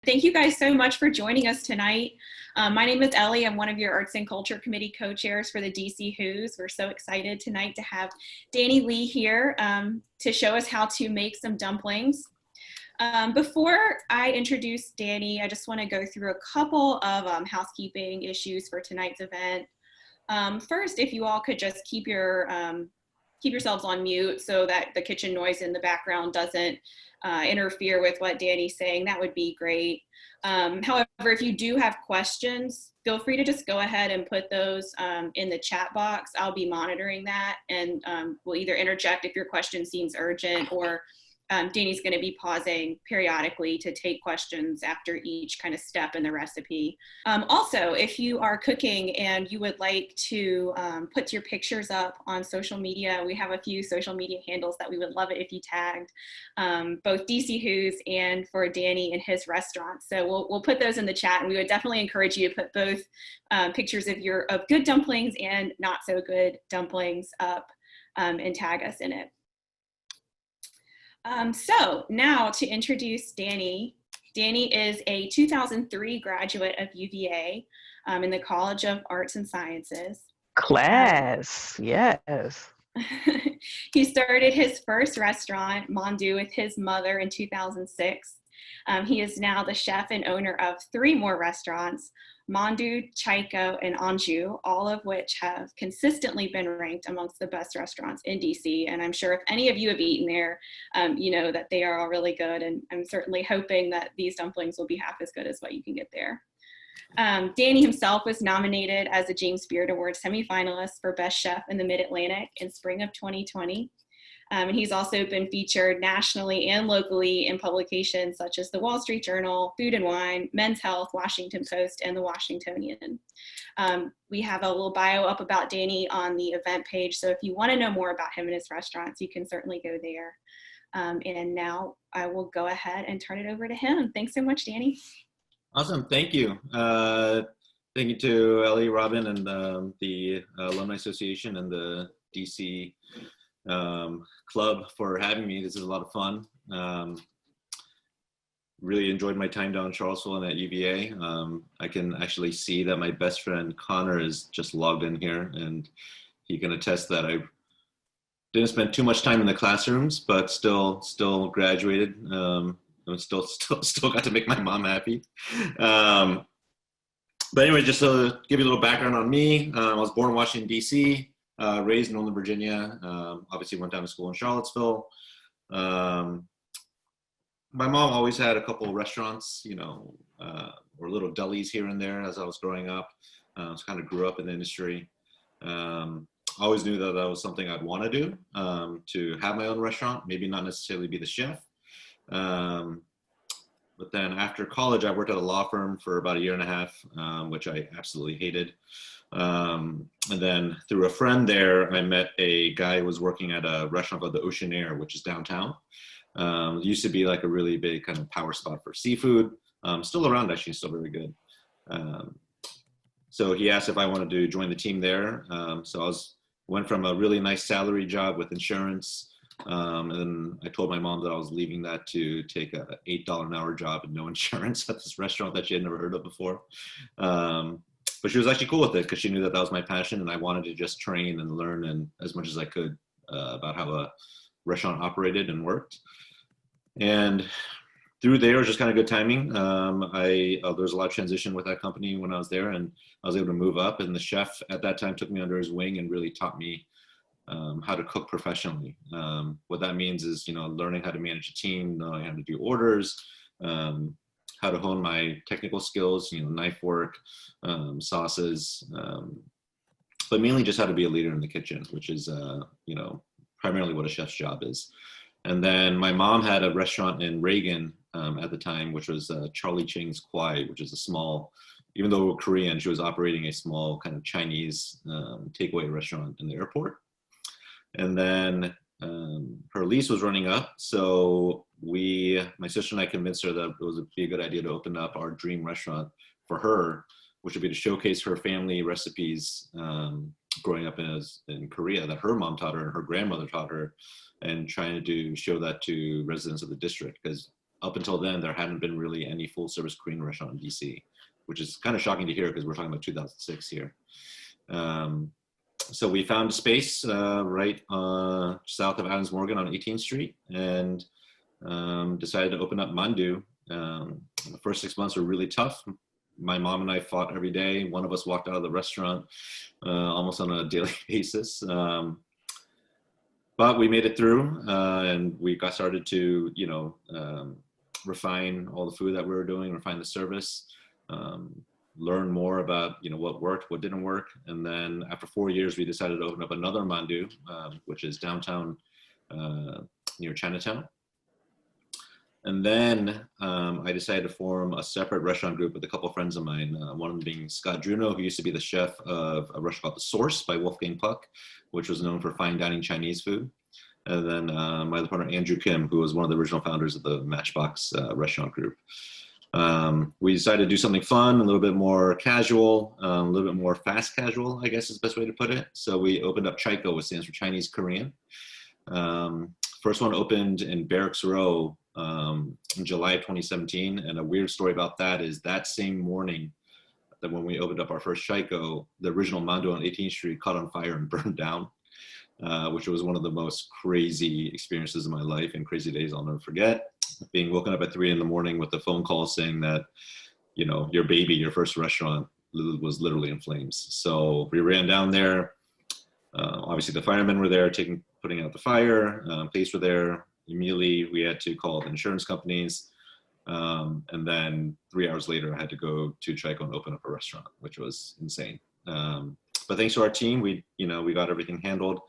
Thank you guys so much for joining us tonight. My name is Ellie. I'm one of your Arts and Culture Committee co-chairs for the DC Who's. We're so excited tonight to have Danny Lee here to show us how to make some dumplings. Before I introduce Danny, I just want to go through a couple of housekeeping issues for tonight's event. First, if you all could just keep yourselves on mute so that the kitchen noise in the background doesn't interfere with what Danny's saying, that would be great. However, if you do have questions, feel free to just go ahead and put those in the chat box. I'll be monitoring that, and we'll either interject if your question seems urgent, or Danny's going to be pausing periodically to take questions after each kind of step in the recipe. Also, if you are cooking and you would like to put your pictures up on social media, we have a few social media handles that we would love it if you tagged, both DC Who's and for Danny and his restaurant. So we'll put those in the chat, and we would definitely encourage you to put both pictures of good dumplings and not so good dumplings up and tag us in it. So now to introduce Danny. Danny is a 2003 graduate of UVA in the College of Arts and Sciences. Class, yes. He started his first restaurant, Mandu, with his mother in 2006. He is now the chef and owner of 3 more restaurants, Mandu, Chaiko, and Anju, all of which have consistently been ranked amongst the best restaurants in DC. And I'm sure if any of you have eaten there, you know that they are all really good. And I'm certainly hoping that these dumplings will be half as good as what you can get there. Danny himself was nominated as a James Beard Award semifinalist for Best Chef in the Mid-Atlantic in spring of 2020. And he's also been featured nationally and locally in publications such as the Wall Street Journal, Food and Wine, Men's Health, Washington Post, and the Washingtonian. We have a little bio up about Danny on the event page, so if you want to know more about him and his restaurants, you can certainly go there. And now I will go ahead and turn it over to him. Thanks so much, Danny. Awesome, thank you. Thank you to Ellie, Robin, and the Alumni Association and the DC club for having me. This is a lot of fun. Really enjoyed my time down in Charlottesville and at UVA. I can actually see that my best friend Connor is just logged in here, and he can attest that I didn't spend too much time in the classrooms, but still graduated. And still got to make my mom happy. But anyway, just to give you a little background on me, I was born in Washington, D.C., raised in Northern Virginia, obviously went down to school in Charlottesville. My mom always had a couple of restaurants, or little delis here and there as I was growing up. So kind of grew up in the industry. Always knew that was something I'd want to do, to have my own restaurant, maybe not necessarily be the chef. But then after college, I worked at a law firm for about 1.5 years, which I absolutely hated. And then through a friend there, I met a guy who was working at a restaurant called the Ocean Air, which is downtown. It used to be like a really big kind of power spot for seafood. Still around, actually, still very good. So he asked if I wanted to join the team there. So I went from a really nice salary job with insurance. And then I told my mom that I was leaving that to take a $8 an hour job and no insurance at this restaurant that she had never heard of before. But she was actually cool with it because she knew that was my passion, and I wanted to just train and learn and as much as I could about how a restaurant operated and worked. And through there, it was just kind of good timing. There was a lot of transition with that company when I was there, and I was able to move up. And the chef at that time took me under his wing and really taught me how to cook professionally. What that means is, learning how to manage a team, knowing how to do orders, how to hone my technical skills, knife work, sauces, but mainly just how to be a leader in the kitchen, which is, primarily what a chef's job is. And then my mom had a restaurant in Reagan at the time, which was Charlie Chiang Kwai, which is a small, even though we were Korean, she was operating a small kind of Chinese takeaway restaurant in the airport. And then her lease was running up, so my sister and I convinced her that it would be a good idea to open up our dream restaurant for her, which would be to showcase her family recipes growing up in Korea that her mom taught her and her grandmother taught her, and trying to show that to residents of the district, because up until then, there hadn't been really any full service Korean restaurant in DC, which is kind of shocking to hear because we're talking about 2006 here. So we found a space right south of Adams Morgan on 18th Street and decided to open up Mandu. The first 6 months were really tough. My mom and I fought every day. One of us walked out of the restaurant almost on a daily basis. But we made it through and we got started to, refine all the food that we were doing, refine the service, learn more about, what worked, what didn't work. And then after 4 years, we decided to open up another Mandu, which is downtown near Chinatown. And then I decided to form a separate restaurant group with a couple of friends of mine, one of them being Scott Druno, who used to be the chef of a restaurant called The Source by Wolfgang Puck, which was known for fine dining Chinese food. And then my other partner, Andrew Kim, who was one of the original founders of the Matchbox restaurant group. We decided to do something fun, a little bit more casual, a little bit more fast casual, I guess is the best way to put it. So we opened up Chaiko, which stands for Chinese Korean. First one opened in Barracks Row in July of 2017. And a weird story about that is that same morning that when we opened up our first Chaiko, the original Mandu on 18th Street caught on fire and burned down, which was one of the most crazy experiences of my life and crazy days I'll never forget. Being woken up at 3 a.m. with a phone call saying that, your baby, your first restaurant was literally in flames. So we ran down there. Obviously the firemen were there putting out the fire. Police were there. Immediately we had to call the insurance companies. And then 3 hours later, I had to go to Chaiko and open up a restaurant, which was insane. But thanks to our team, we got everything handled.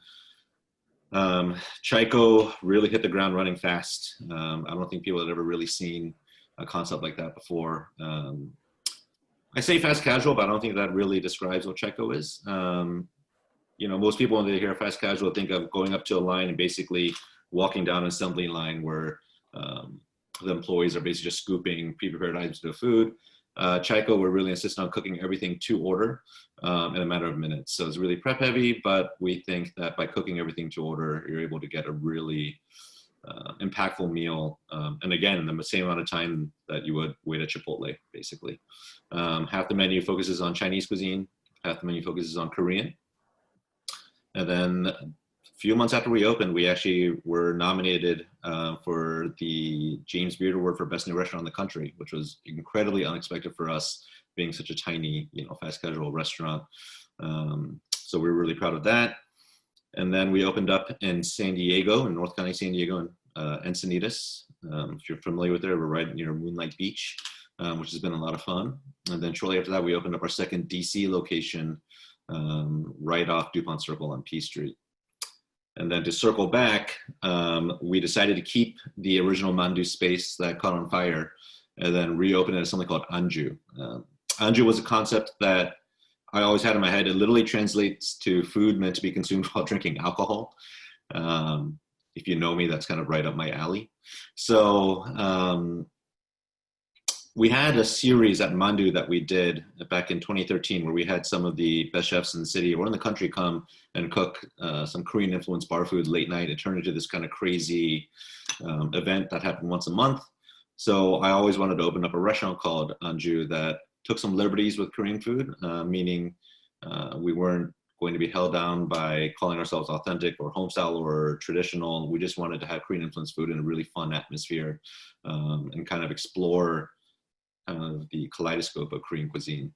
Chaiko really hit the ground running fast. I don't think people had ever really seen a concept like that before. I say fast casual, but I don't think that really describes what Chaiko is. Most people when they hear fast casual think of going up to a line and basically walking down an assembly line where the employees are basically just scooping pre-prepared items to the food. Chaiko, we're really insisting on cooking everything to order in a matter of minutes. So it's really prep heavy, but we think that by cooking everything to order, you're able to get a really impactful meal. And again, in the same amount of time that you would wait at Chipotle, basically. Half the menu focuses on Chinese cuisine, half the menu focuses on Korean. And then a few months after we opened, we actually were nominated for the James Beard Award for Best New Restaurant in the country, which was incredibly unexpected for us, being such a tiny, fast casual restaurant. So we were really proud of that. And then we opened up in San Diego, in North County, San Diego, in Encinitas. If you're familiar with it, we're right near Moonlight Beach, which has been a lot of fun. And then shortly after that, we opened up our second DC location right off Dupont Circle on P Street. And then to circle back, we decided to keep the original Mandu space that caught on fire and then reopen it as something called Anju. Anju was a concept that I always had in my head. It literally translates to food meant to be consumed while drinking alcohol. If you know me, that's kind of right up my alley. So we had a series at Mandu that we did back in 2013 where we had some of the best chefs in the city or in the country come and cook some Korean influenced bar food late night. It turned into this kind of crazy event that happened once a month. So I always wanted to open up a restaurant called Anju that took some liberties with Korean food, meaning we weren't going to be held down by calling ourselves authentic or homestyle or traditional. We just wanted to have Korean influenced food in a really fun atmosphere and kind of explore the kaleidoscope of Korean cuisine.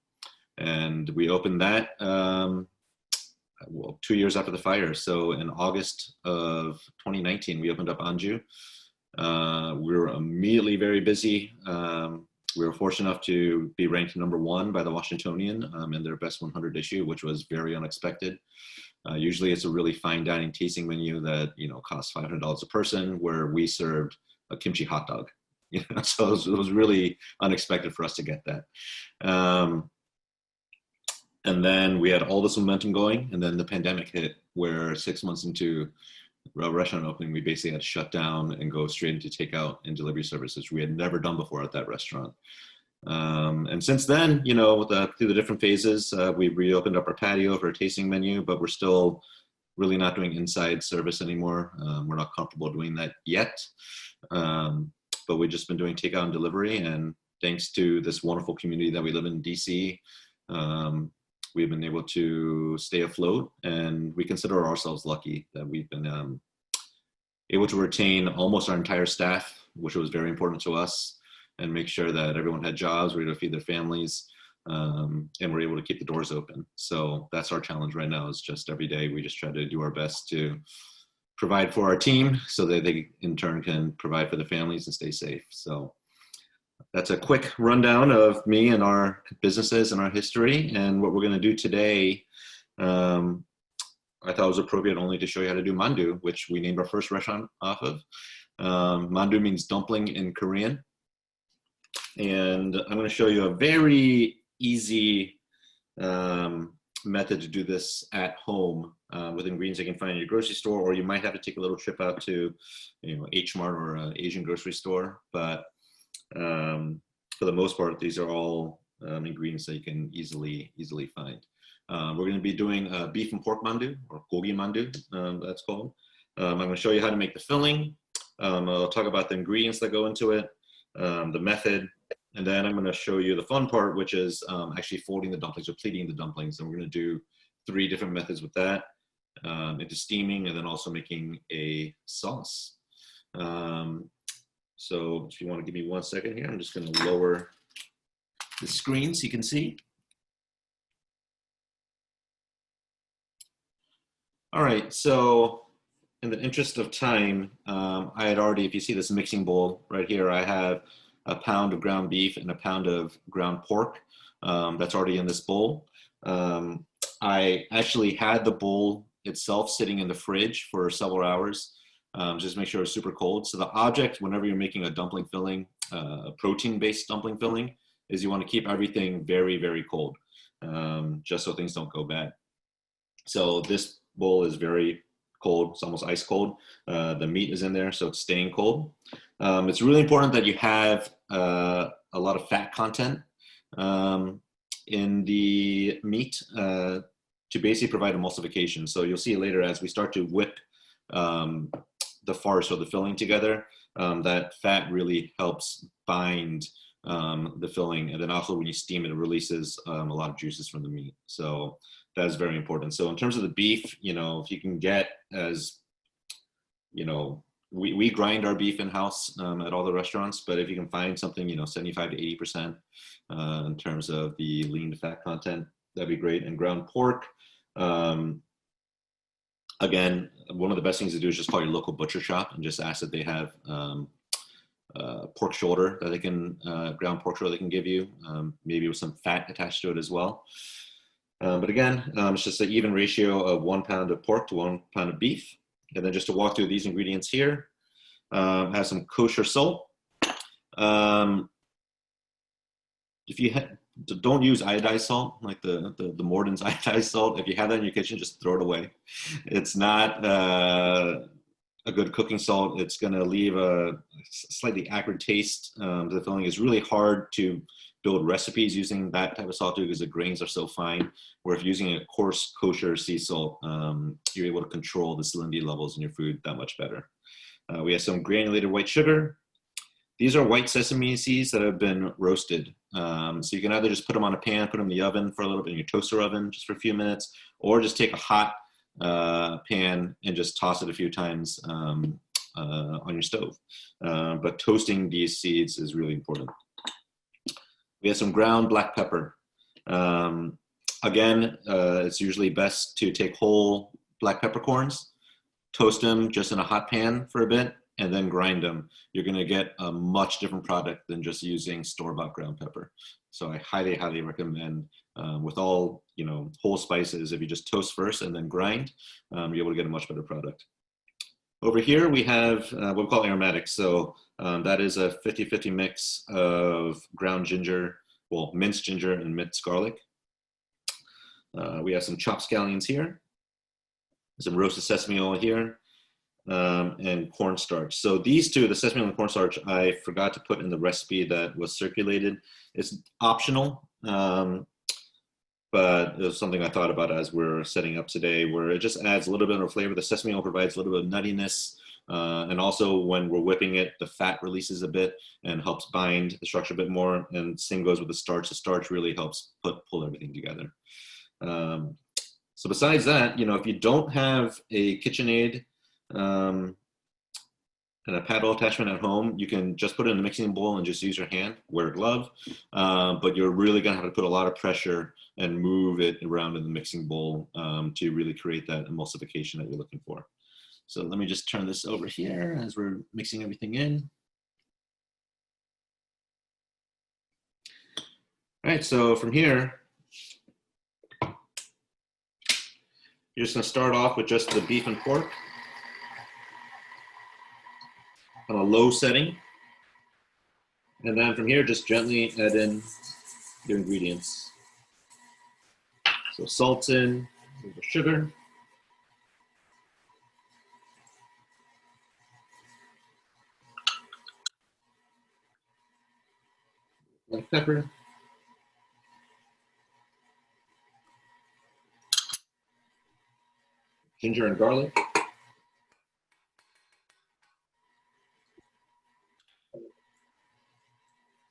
And we opened that 2 years after the fire. So in August of 2019, we opened up Anju. We were immediately very busy. We were fortunate enough to be ranked #1 by the Washingtonian in their Best 100 issue, which was very unexpected. Usually it's a really fine dining tasting menu that, costs $500 a person, where we served a kimchi hot dog. So it was really unexpected for us to get that. And then we had all this momentum going, and then the pandemic hit, where 6 months into a restaurant opening, we basically had to shut down and go straight into takeout and delivery services we had never done before at that restaurant. And since then, through the different phases, we reopened up our patio for a tasting menu, but we're still really not doing inside service anymore. We're not comfortable doing that yet. but we've just been doing takeout and delivery. And thanks to this wonderful community that we live in DC, we've been able to stay afloat, and we consider ourselves lucky that we've been able to retain almost our entire staff, which was very important to us, and make sure that everyone had jobs, were able to feed their families, and we're able to keep the doors open. So that's our challenge right now, is just every day we just try to do our best to provide for our team so that they in turn can provide for their families and stay safe. So that's a quick rundown of me and our businesses and our history. And what we're going to do today, I thought it was appropriate only to show you how to do Mandu, which we named our first restaurant off of. Mandu means dumpling in Korean. And I'm going to show you a very easy method to do this at home with ingredients you can find in your grocery store, or you might have to take a little trip out to, H Mart or an Asian grocery store. But for the most part, these are all ingredients that you can easily find. We're going to be doing beef and pork mandu, or gogi mandu, that's called. I'm going to show you how to make the filling. I'll talk about the ingredients that go into it, the method, and then I'm going to show you the fun part, which is actually folding the dumplings or pleating the dumplings. And we're going to do 3 different methods with that, into steaming and then also making a sauce. So if you want to give me 1 second here, I'm just going to lower the screen so you can see. All right, so in the interest of time, I had already, if you see this mixing bowl right here, I have a pound of ground beef and a pound of ground pork that's already in this bowl. I actually had the bowl itself sitting in the fridge for several hours, just to make sure it's super cold. So the object, whenever you're making a dumpling filling, a protein-based dumpling filling, is you want to keep everything very, very cold, just so things don't go bad. So this bowl is very cold. It's almost ice cold. The meat is in there, so it's staying cold. It's really important that you have a lot of fat content in the meat to basically provide emulsification. So you'll see later as we start to whip the farce or the filling together, that fat really helps bind the filling. And then also when you steam it, it releases a lot of juices from the meat. So that is very important. So in terms of the beef, if you can get as, we grind our beef in-house at all the restaurants, but if you can find something, 75 to 80% in terms of the lean to fat content, that'd be great. And ground pork, again, one of the best things to do is just call your local butcher shop and just ask that they have pork shoulder that they can, ground pork shoulder they can give you, maybe with some fat attached to it as well. But again, it's just an even ratio of 1 pound of pork to 1 pound of beef. And then just to walk through these ingredients here, have some kosher salt. If you don't use iodized salt, like the Morton's iodized salt. If you have that in your kitchen, just throw it away. It's not a good cooking salt. It's going to leave a slightly acrid taste to the filling. It's really hard to build recipes using that type of salt too, because the grains are so fine. Where if you're using a coarse kosher sea salt, you're able to control the salinity levels in your food that much better. We have some granulated white sugar. These are white sesame seeds that have been roasted. So you can either just put them on a pan, put them in the oven for a little bit in your toaster oven just for a few minutes, or just take a hot pan and just toss it a few times on your stove. But toasting these seeds is really important. We have some ground black pepper. Again, it's usually best to take whole black peppercorns, toast them just in a hot pan for a bit, and then grind them. You're going to get a much different product than just using store-bought ground pepper. So I highly, highly recommend with all whole spices, if you just toast first and then grind, you're able to get a much better product. Over here we have what we call aromatics. So that is a 50-50 mix of ground ginger, well, minced ginger and minced garlic. We have some chopped scallions here, some roasted sesame oil here, and cornstarch. So these two, the sesame oil and cornstarch, I forgot to put in the recipe that was circulated. It's optional, but it was something I thought about as we're setting up today, where it just adds a little bit of flavor. The sesame oil provides a little bit of nuttiness, And also when we're whipping it, the fat releases a bit and helps bind the structure a bit more. And same goes with the starch. The starch really helps pull everything together. So besides that, if you don't have a KitchenAid and a paddle attachment at home, you can just put it in a mixing bowl and just use your hand, wear a glove. But you're really gonna have to put a lot of pressure and move it around in the mixing bowl to really create that emulsification that you're looking for. So let me just turn this over here as we're mixing everything in. All right, so from here, you're just gonna start off with just the beef and pork on a low setting. And then from here, just gently add in your ingredients. So salt in, sugar. Black pepper. Ginger and garlic.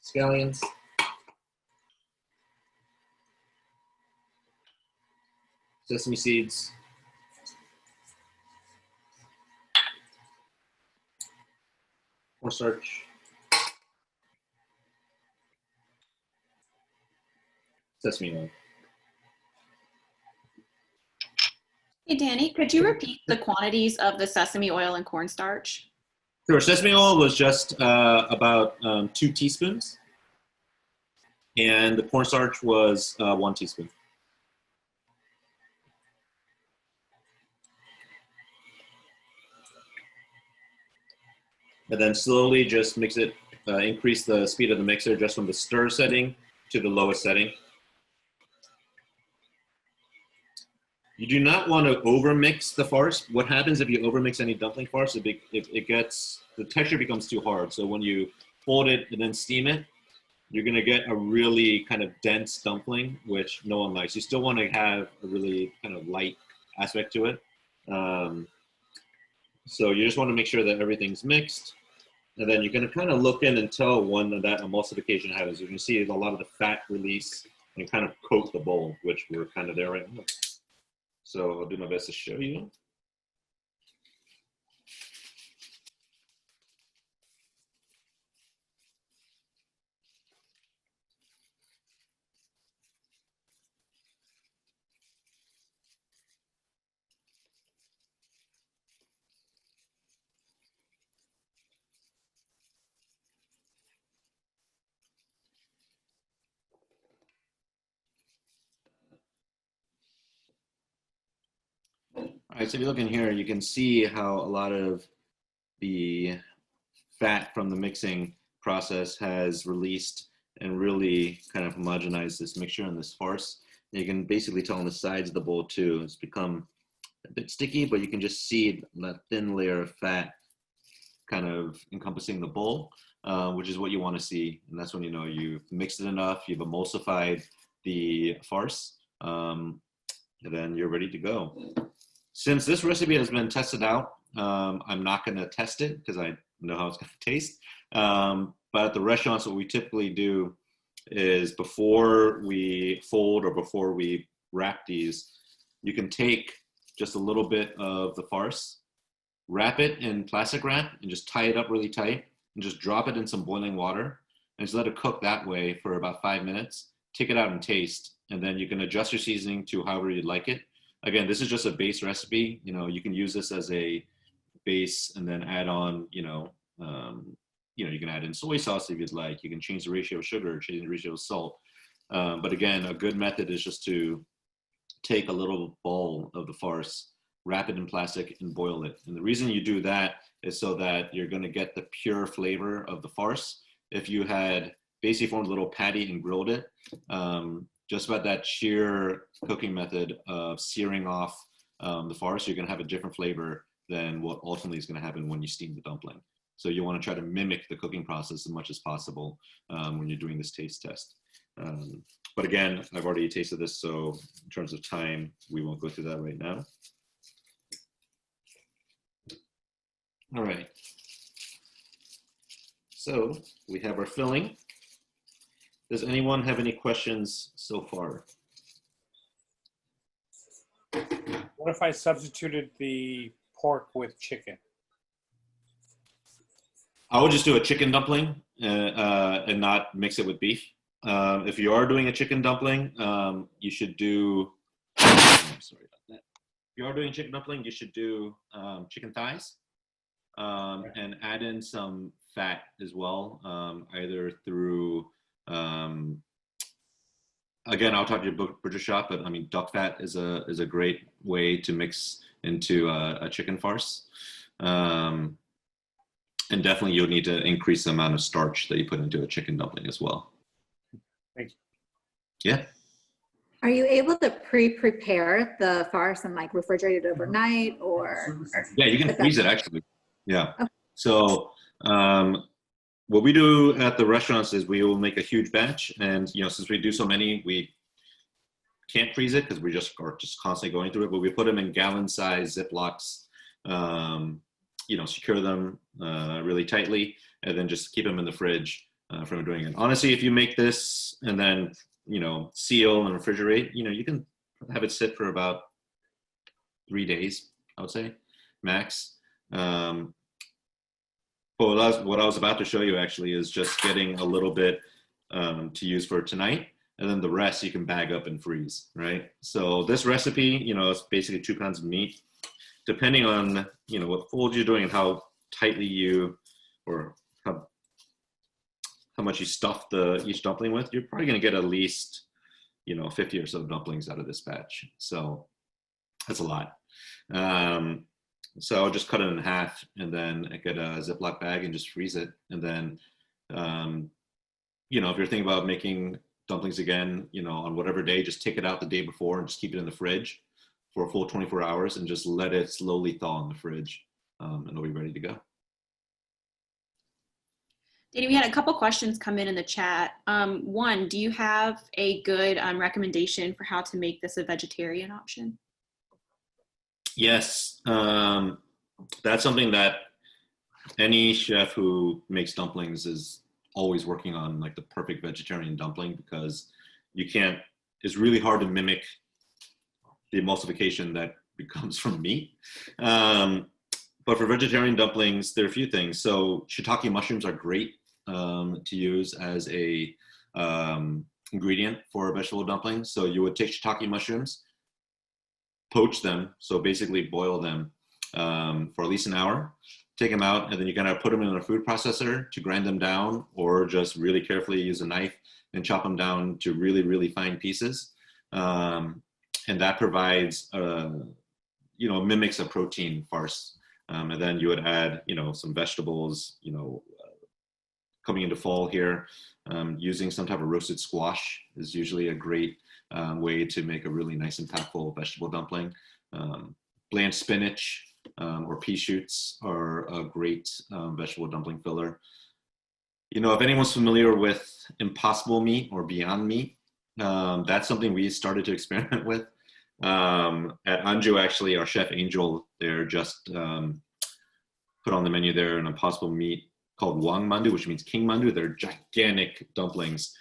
Scallions. Sesame seeds. Cornstarch. Sesame oil. Hey, Danny, could you repeat the quantities of the sesame oil and cornstarch? Sure. Sesame oil was just about 2 teaspoons. And the cornstarch was 1 teaspoon. And then slowly just mix it, increase the speed of the mixer just from the stir setting to the lowest setting. You do not want to overmix the farce. What happens if you overmix any dumpling farce? The texture becomes too hard. So when you fold it and then steam it, you're going to get a really kind of dense dumpling, which no one likes. You still want to have a really kind of light aspect to it. So you just want to make sure that everything's mixed. And then you're going to kind of look in and tell when that emulsification happens. You can see a lot of the fat release and kind of coat the bowl, which we're kind of there right now. So I'll do my best to show you. All right, so if you look in here, you can see how a lot of the fat from the mixing process has released and really kind of homogenized this mixture and this farce. And you can basically tell on the sides of the bowl too, it's become a bit sticky, but you can just see that thin layer of fat kind of encompassing the bowl, which is what you want to see. And that's when you know you've mixed it enough, you've emulsified the farce, and then you're ready to go. Since this recipe has been tested out, I'm not going to test it because I know how it's going to taste. But at the restaurants, what we typically do is before we fold or before we wrap these, you can take just a little bit of the farce, wrap it in plastic wrap and just tie it up really tight and just drop it in some boiling water and just let it cook that way for about 5 minutes. Take it out and taste, and then you can adjust your seasoning to however you'd like it. Again, this is just a base recipe. You know, you can use this as a base and then add on, you can add in soy sauce if you'd like. You can change the ratio of sugar, change the ratio of salt. But again, a good method is just to take a little bowl of the farce, wrap it in plastic and boil it. And the reason you do that is so that you're gonna get the pure flavor of the farce. If you had basically formed a little patty and grilled it, just about that sheer cooking method of searing off the farce, you're gonna have a different flavor than what ultimately is gonna happen when you steam the dumpling. So you wanna try to mimic the cooking process as much as possible when you're doing this taste test. But again, I've already tasted this, so in terms of time, we won't go through that right now. All right. So we have our filling. Does anyone have any questions so far? What if I substituted the pork with chicken? I would just do a chicken dumpling and not mix it with beef. If you are doing a chicken dumpling, you should do, I'm sorry about that. If you are doing a chicken dumpling, you should do chicken thighs and add in some fat as well, either through, again, I'll talk to your butcher shop, but I mean, duck fat is a great way to mix into a chicken farce. And definitely you'll need to increase the amount of starch that you put into a chicken dumpling as well. Thank you. Yeah. Are you able to pre-prepare the farce and like refrigerate it overnight or? Yeah, you can freeze it actually. Yeah. Okay. So what we do at the restaurants is we will make a huge batch, and since we do so many, we can't freeze it because we are just constantly going through it. But we put them in gallon-size Ziplocs. Secure them really tightly, and then just keep them in the fridge from doing it. Honestly, if you make this and then seal and refrigerate, you can have it sit for about 3 days, I would say, max. But what I was about to show you actually is just getting a little bit to use for tonight, and then the rest you can bag up and freeze, right? So this recipe, it's basically 2 pounds of meat. Depending on what fold you're doing and how tightly or how much you stuff each dumpling with, you're probably going to get at least 50 or so dumplings out of this batch. So that's a lot. So I'll just cut it in half and then get a Ziploc bag and just freeze it. And then if you're thinking about making dumplings again, on whatever day, just take it out the day before and just keep it in the fridge for a full 24 hours and just let it slowly thaw in the fridge, and it'll be ready to go. Danny, we had a couple questions come in the chat. One, do you have a good recommendation for how to make this a vegetarian option? Yes, that's something that any chef who makes dumplings is always working on, like the perfect vegetarian dumpling, because it's really hard to mimic the emulsification that becomes from meat. But for vegetarian dumplings, there are a few things. So shiitake mushrooms are great to use as a ingredient for a vegetable dumpling. So you would take shiitake mushrooms, poach them, so basically boil them for at least an hour, take them out, and then you kind of put them in a food processor to grind them down, or just really carefully use a knife and chop them down to really, really fine pieces. And that provides, mimics a protein farce. And then you would add, some vegetables, coming into fall here, using some type of roasted squash is usually a great way to make a really nice, impactful vegetable dumpling. Blanched spinach or pea shoots are a great vegetable dumpling filler. If anyone's familiar with Impossible Meat or Beyond Meat, that's something we started to experiment with. At Anju, actually, our chef Angel there just put on the menu there an Impossible Meat called Wang Mandu, which means King Mandu. They're gigantic dumplings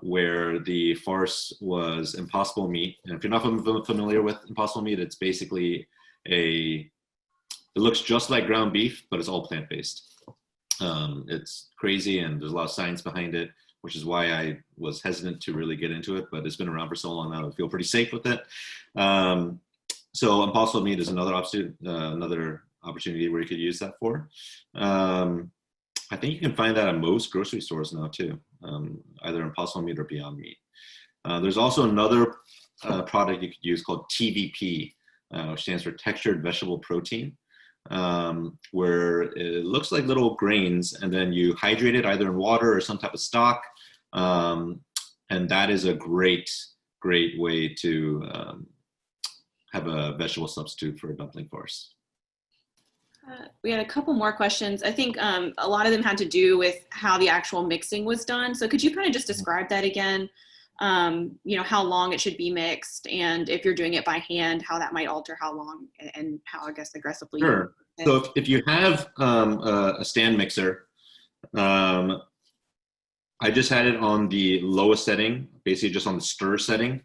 where the farce was impossible meat. And if you're not familiar with impossible meat, it's basically it looks just like ground beef, but it's all plant-based. It's crazy, and there's a lot of science behind it, which is why I was hesitant to really get into it, but it's been around for so long now I feel pretty safe with it. So impossible meat is another opportunity where you could use that for. I think you can find that at most grocery stores now too, either Impossible Meat or Beyond Meat. There's also another product you could use called TVP, which stands for Textured Vegetable Protein, where it looks like little grains, and then you hydrate it either in water or some type of stock. And that is a great way to have a vegetable substitute for a dumpling farce. We had a couple more questions. I think a lot of them had to do with how the actual mixing was done. So could you kind of just describe that again? How long it should be mixed, and if you're doing it by hand, how that might alter how long and how, I guess, aggressively. Sure. So if you have a stand mixer, I just had it on the lowest setting, basically just on the stir setting,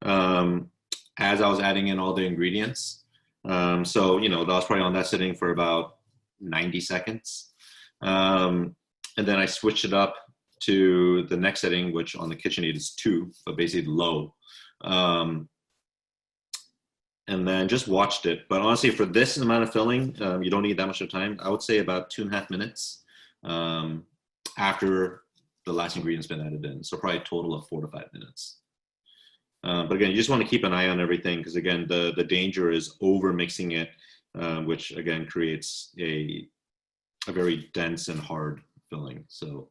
as I was adding in all the ingredients. So, you know, that was probably on that setting for about 90 seconds. And then I switched it up to the next setting, which on the KitchenAid is 2, but basically low. And then just watched it. But honestly, for this amount of filling, you don't need that much of time. I would say about 2.5 minutes after the last ingredient's been added in. So probably a total of 4 to 5 minutes. But again, you just want to keep an eye on everything because again, the danger is over mixing it, which again creates a very dense and hard filling. So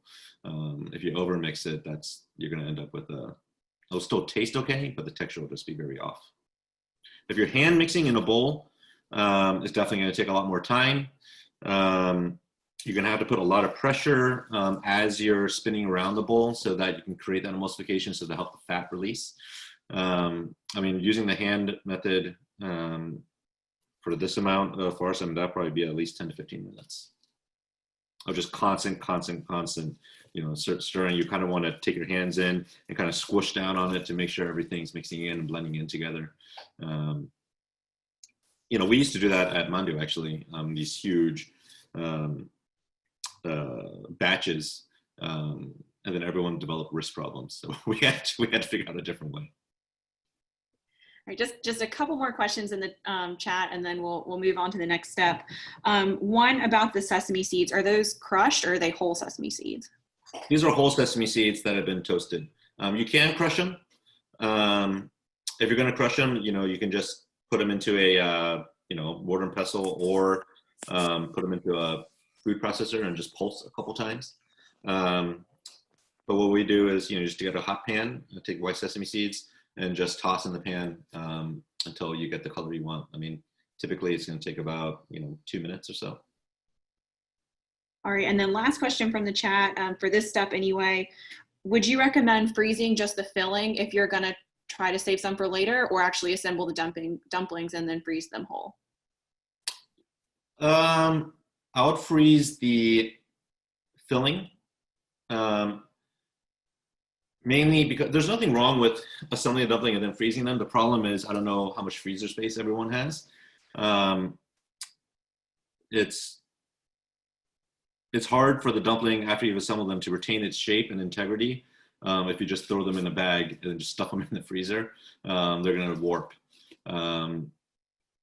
if you over mix it, you're going to end up with it'll still taste okay, but the texture will just be very off. If you're hand mixing in a bowl, it's definitely going to take a lot more time. You're going to have to put a lot of pressure as you're spinning around the bowl so that you can create that emulsification so to help the fat release. I mean, using the hand method for this amount of farce, that'll probably be at least 10 to 15 minutes of just constant, you know, stirring. You kind of want to take your hands in and kind of squish down on it to make sure everything's mixing in and blending in together. You know, we used to do that at Mandu, actually, these huge batches, and then everyone developed wrist problems. So we had to figure out a different way. All right, just a couple more questions in the chat, and then we'll move on to the next step. One about the sesame seeds. Are those crushed or are they whole sesame seeds? These are whole sesame seeds that have been toasted. You can crush them. If you're going to crush them, you know, you can just put them into a you know, mortar and pestle, or put them into a food processor and just pulse a couple times. But what we do is, you know, just to get a hot pan, take white sesame seeds and just toss in the pan until you get the color you want. I mean, typically it's going to take about, you know, 2 minutes or so. All right, and then last question from the chat for this step anyway. Would you recommend freezing just the filling if you're going to try to save some for later, or actually assemble the dumplings and then freeze them whole? I would freeze the filling. Mainly because there's nothing wrong with assembling a dumpling and then freezing them. The problem is, I don't know how much freezer space everyone has. It's hard for the dumpling after you've assembled them to retain its shape and integrity. If you just throw them in a bag and just stuff them in the freezer, they're going to warp.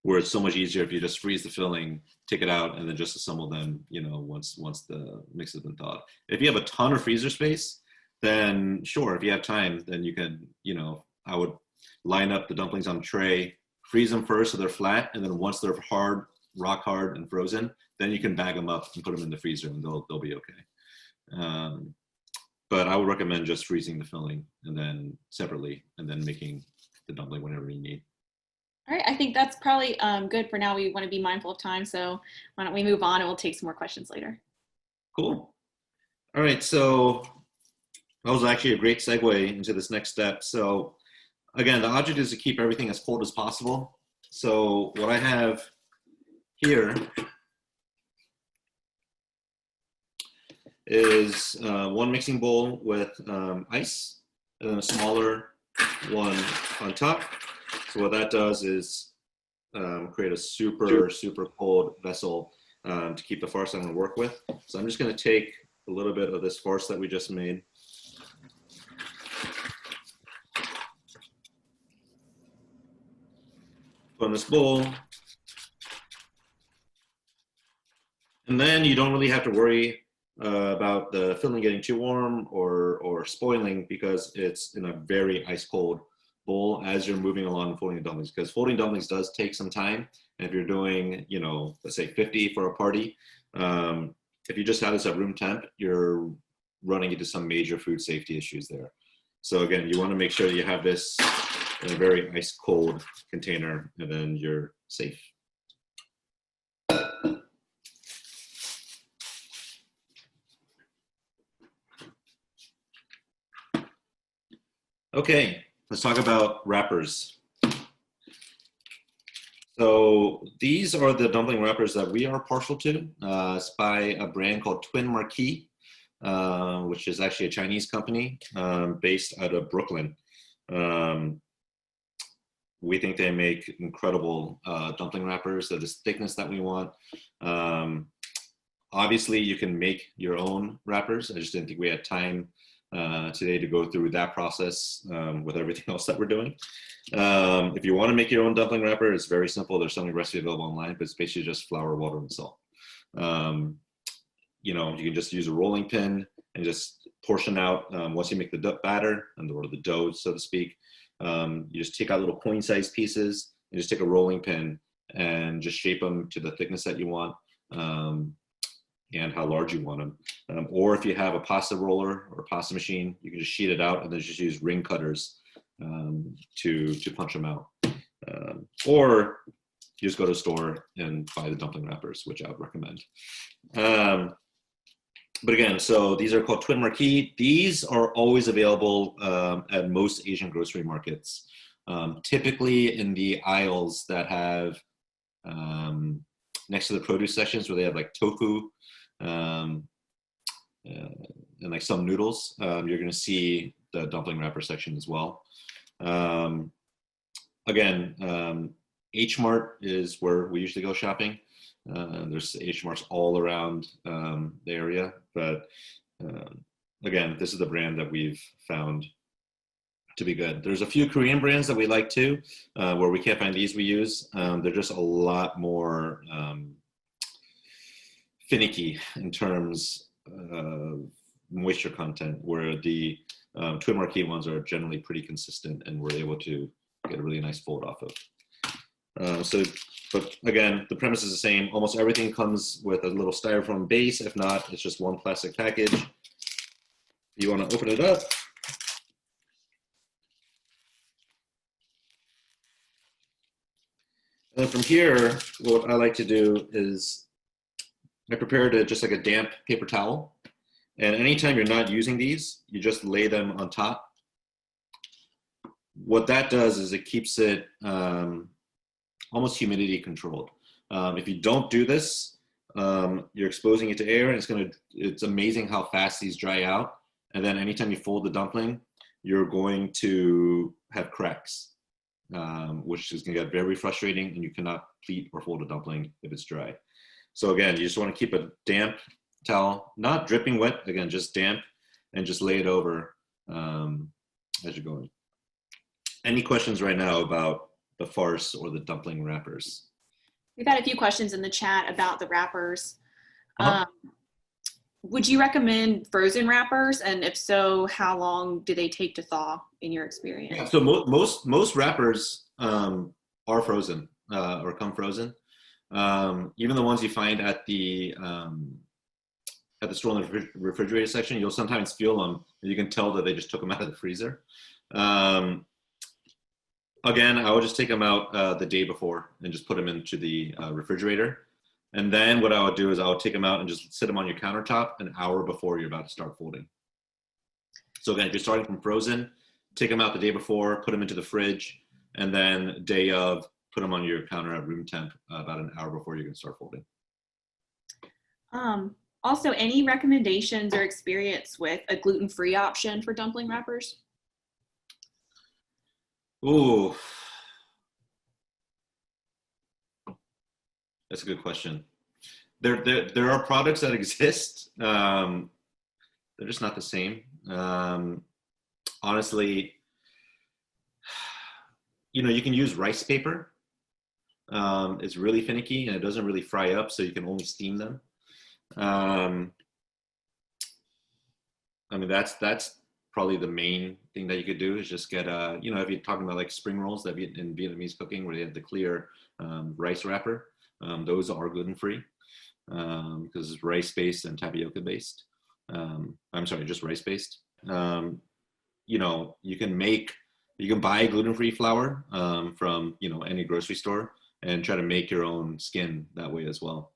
Where it's so much easier if you just freeze the filling, take it out, and then just assemble them, you know, once the mix has been thawed. If you have a ton of freezer space, then sure, if you have time, then you can, you know, I would line up the dumplings on a tray, freeze them first so they're flat, and then once they're hard, rock hard and frozen, then you can bag them up and put them in the freezer and they'll be okay. But I would recommend just freezing the filling and then separately, and then making the dumpling whenever you need. All right, I think that's probably good for now. We want to be mindful of time, so why don't we move on and we'll take some more questions later. Cool. All right, so that was actually a great segue into this next step. So again, the object is to keep everything as cold as possible. So what I have here is one mixing bowl with ice, and then a smaller one on top. So what that does is create a super cold vessel to keep the farce I'm going to work with. So I'm just going to take a little bit of this farce that we just made. Put in this bowl. And then you don't really have to worry about the filling getting too warm or spoiling, because it's in a very ice cold bowl as you're moving along and folding dumplings, because folding dumplings does take some time. And if you're doing, you know, let's say 50 for a party, if you just have this at room temp, you're running into some major food safety issues there. So again, you want to make sure you have this in a very ice cold container, and then you're safe. Okay, let's talk about wrappers. So these are the dumpling wrappers that we are partial to. It's by a brand called Twin Marquis, which is actually a Chinese company based out of Brooklyn. We think they make incredible dumpling wrappers. They're the thickness that we want. Obviously, you can make your own wrappers. I just didn't think we had time today to go through that process with everything else that we're doing. If you want to make your own dumpling wrapper, it's very simple. There's so many recipes available online, but it's basically just flour, water, and salt. You know, you can just use a rolling pin and just portion out. Once you make the batter or the dough, so to speak, you just take out little coin-sized pieces and just take a rolling pin and just shape them to the thickness that you want and how large you want them. Or if you have a pasta roller or a pasta machine, you can just sheet it out and then just use ring cutters to punch them out. Or you just go to the store and buy the dumpling wrappers, which I would recommend. But again, so these are called Twin Marquis. These are always available at most Asian grocery markets, typically in the aisles that have next to the produce sections where they have like tofu and like some noodles. You're going to see the dumpling wrapper section as well. Again, H Mart is where we usually go shopping. There's H Marts all around the area, but again, this is the brand that we've found to be good. There's a few Korean brands that we like too, where we can't find these we use. They're just a lot more finicky in terms of moisture content, where the Twin Marquis ones are generally pretty consistent and we're able to get a really nice fold off of. But again, the premise is the same. Almost everything comes with a little styrofoam base. If not, it's just one plastic package. You want to open it up. And then from here, what I like to do is I prepare just like a damp paper towel. And anytime you're not using these, you just lay them on top. What that does is it keeps it almost humidity controlled. If you don't do this, you're exposing it to air, and it's amazing how fast these dry out. And then anytime you fold the dumpling, you're going to have cracks, which is going to get very frustrating, and you cannot pleat or fold a dumpling if it's dry. So again, you just want to keep a damp towel, not dripping wet, again, just damp, and just lay it over as you're going. Any questions right now about the farce or the dumpling wrappers? We've had a few questions in the chat about the wrappers. Would you recommend frozen wrappers? And if so, how long do they take to thaw in your experience? Yeah, so most wrappers are frozen or come frozen. Even the ones you find at the store in the refrigerator section, you'll sometimes feel them. And you can tell that they just took them out of the freezer. Again, I would just take them out the day before and just put them into the refrigerator. And then what I would do is I would take them out and just sit them on your countertop an hour before you're about to start folding. So again, if you're starting from frozen, take them out the day before, put them into the fridge, and then day of, put them on your counter at room temp about an hour before you're going to start folding. Also, any recommendations or experience with a gluten-free option for dumpling wrappers? Ooh, that's a good question. There are products that exist. They're just not the same. Honestly, you know, you can use rice paper. It's really finicky and it doesn't really fry up, so you can only steam them. I mean, that's probably the main thing that you could do is just get you know, if you're talking about like spring rolls that in Vietnamese cooking where they have the clear rice wrapper, those are gluten-free because it's rice-based and tapioca-based. I'm sorry, just rice-based. You know, you can buy gluten-free flour from, you know, any grocery store and try to make your own skin that way as well.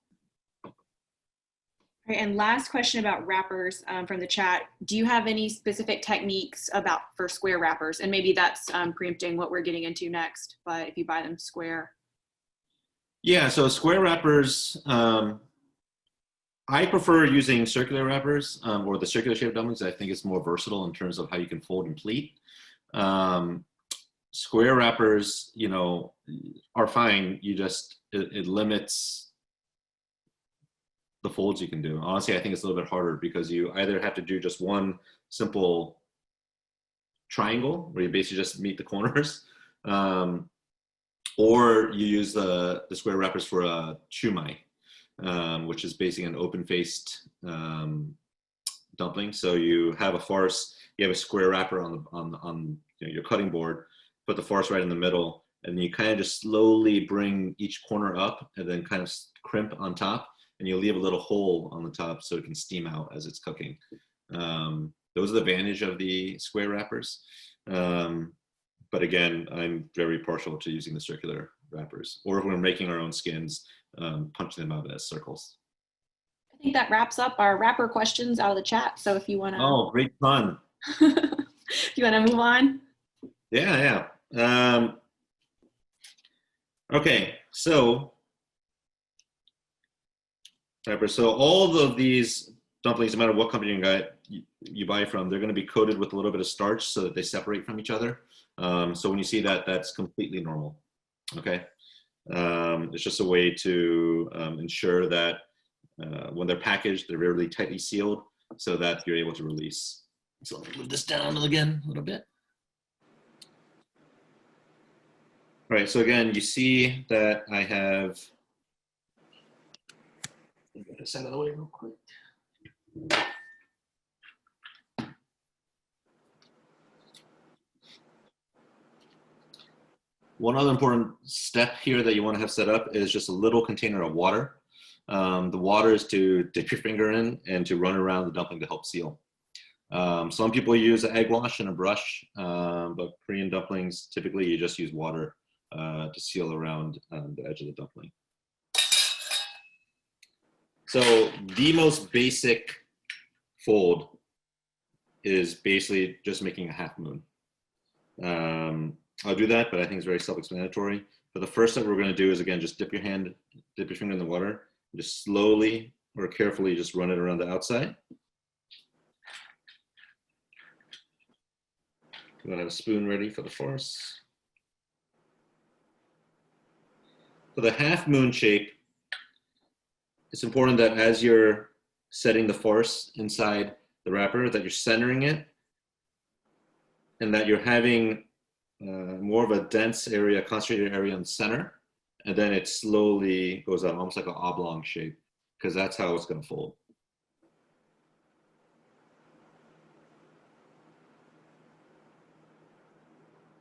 All right, and last question about wrappers from the chat. Do you have any specific techniques for square wrappers? And maybe that's preempting what we're getting into next, but if you buy them square. Yeah, so square wrappers, I prefer using circular wrappers or the circular shaped dumplings. I think it's more versatile in terms of how you can fold and pleat. Square wrappers, you know, are fine. You just, it limits the folds you can do. Honestly, I think it's a little bit harder because you either have to do just one simple triangle where you basically just meet the corners, or you use the square wrappers for a shumai, which is basically an open-faced dumpling. So you have a farce, you have a square wrapper on you know, your cutting board, put the farce right in the middle, and you kind of just slowly bring each corner up and then kind of crimp on top, and you leave a little hole on the top so it can steam out as it's cooking. Those are the advantage of the square wrappers. But again, I'm very partial to using the circular wrappers, or if we're making our own skins, punching them out as circles. I think that wraps up our wrapper questions out of the chat. So if you want to, Oh, great fun. if you want to move on. Yeah. Okay, so all of these dumplings, no matter what company you buy from, they're going to be coated with a little bit of starch so that they separate from each other. So when you see that, that's completely normal. Okay, it's just a way to ensure that when they're packaged, they're really tightly sealed so that you're able to release. So let me move this down again a little bit. All right, so again, you see that I have, let me get this out of the way real quick. One other important step here that you want to have set up is just a little container of water. The water is to dip your finger in and to run around the dumpling to help seal. Some people use an egg wash and a brush, but Korean dumplings, typically you just use water to seal around the edge of the dumpling. So the most basic fold is basically just making a half moon. I'll do that, but I think it's very self-explanatory. But the first step we're going to do is, again, just dip your finger in the water, and just slowly or carefully just run it around the outside. I'm going to have a spoon ready for the farce. For the half moon shape, it's important that as you're setting the farce inside the wrapper, that you're centering it and that you're having more of a dense area, concentrated area in the center, and then it slowly goes out almost like an oblong shape, because that's how it's going to fold.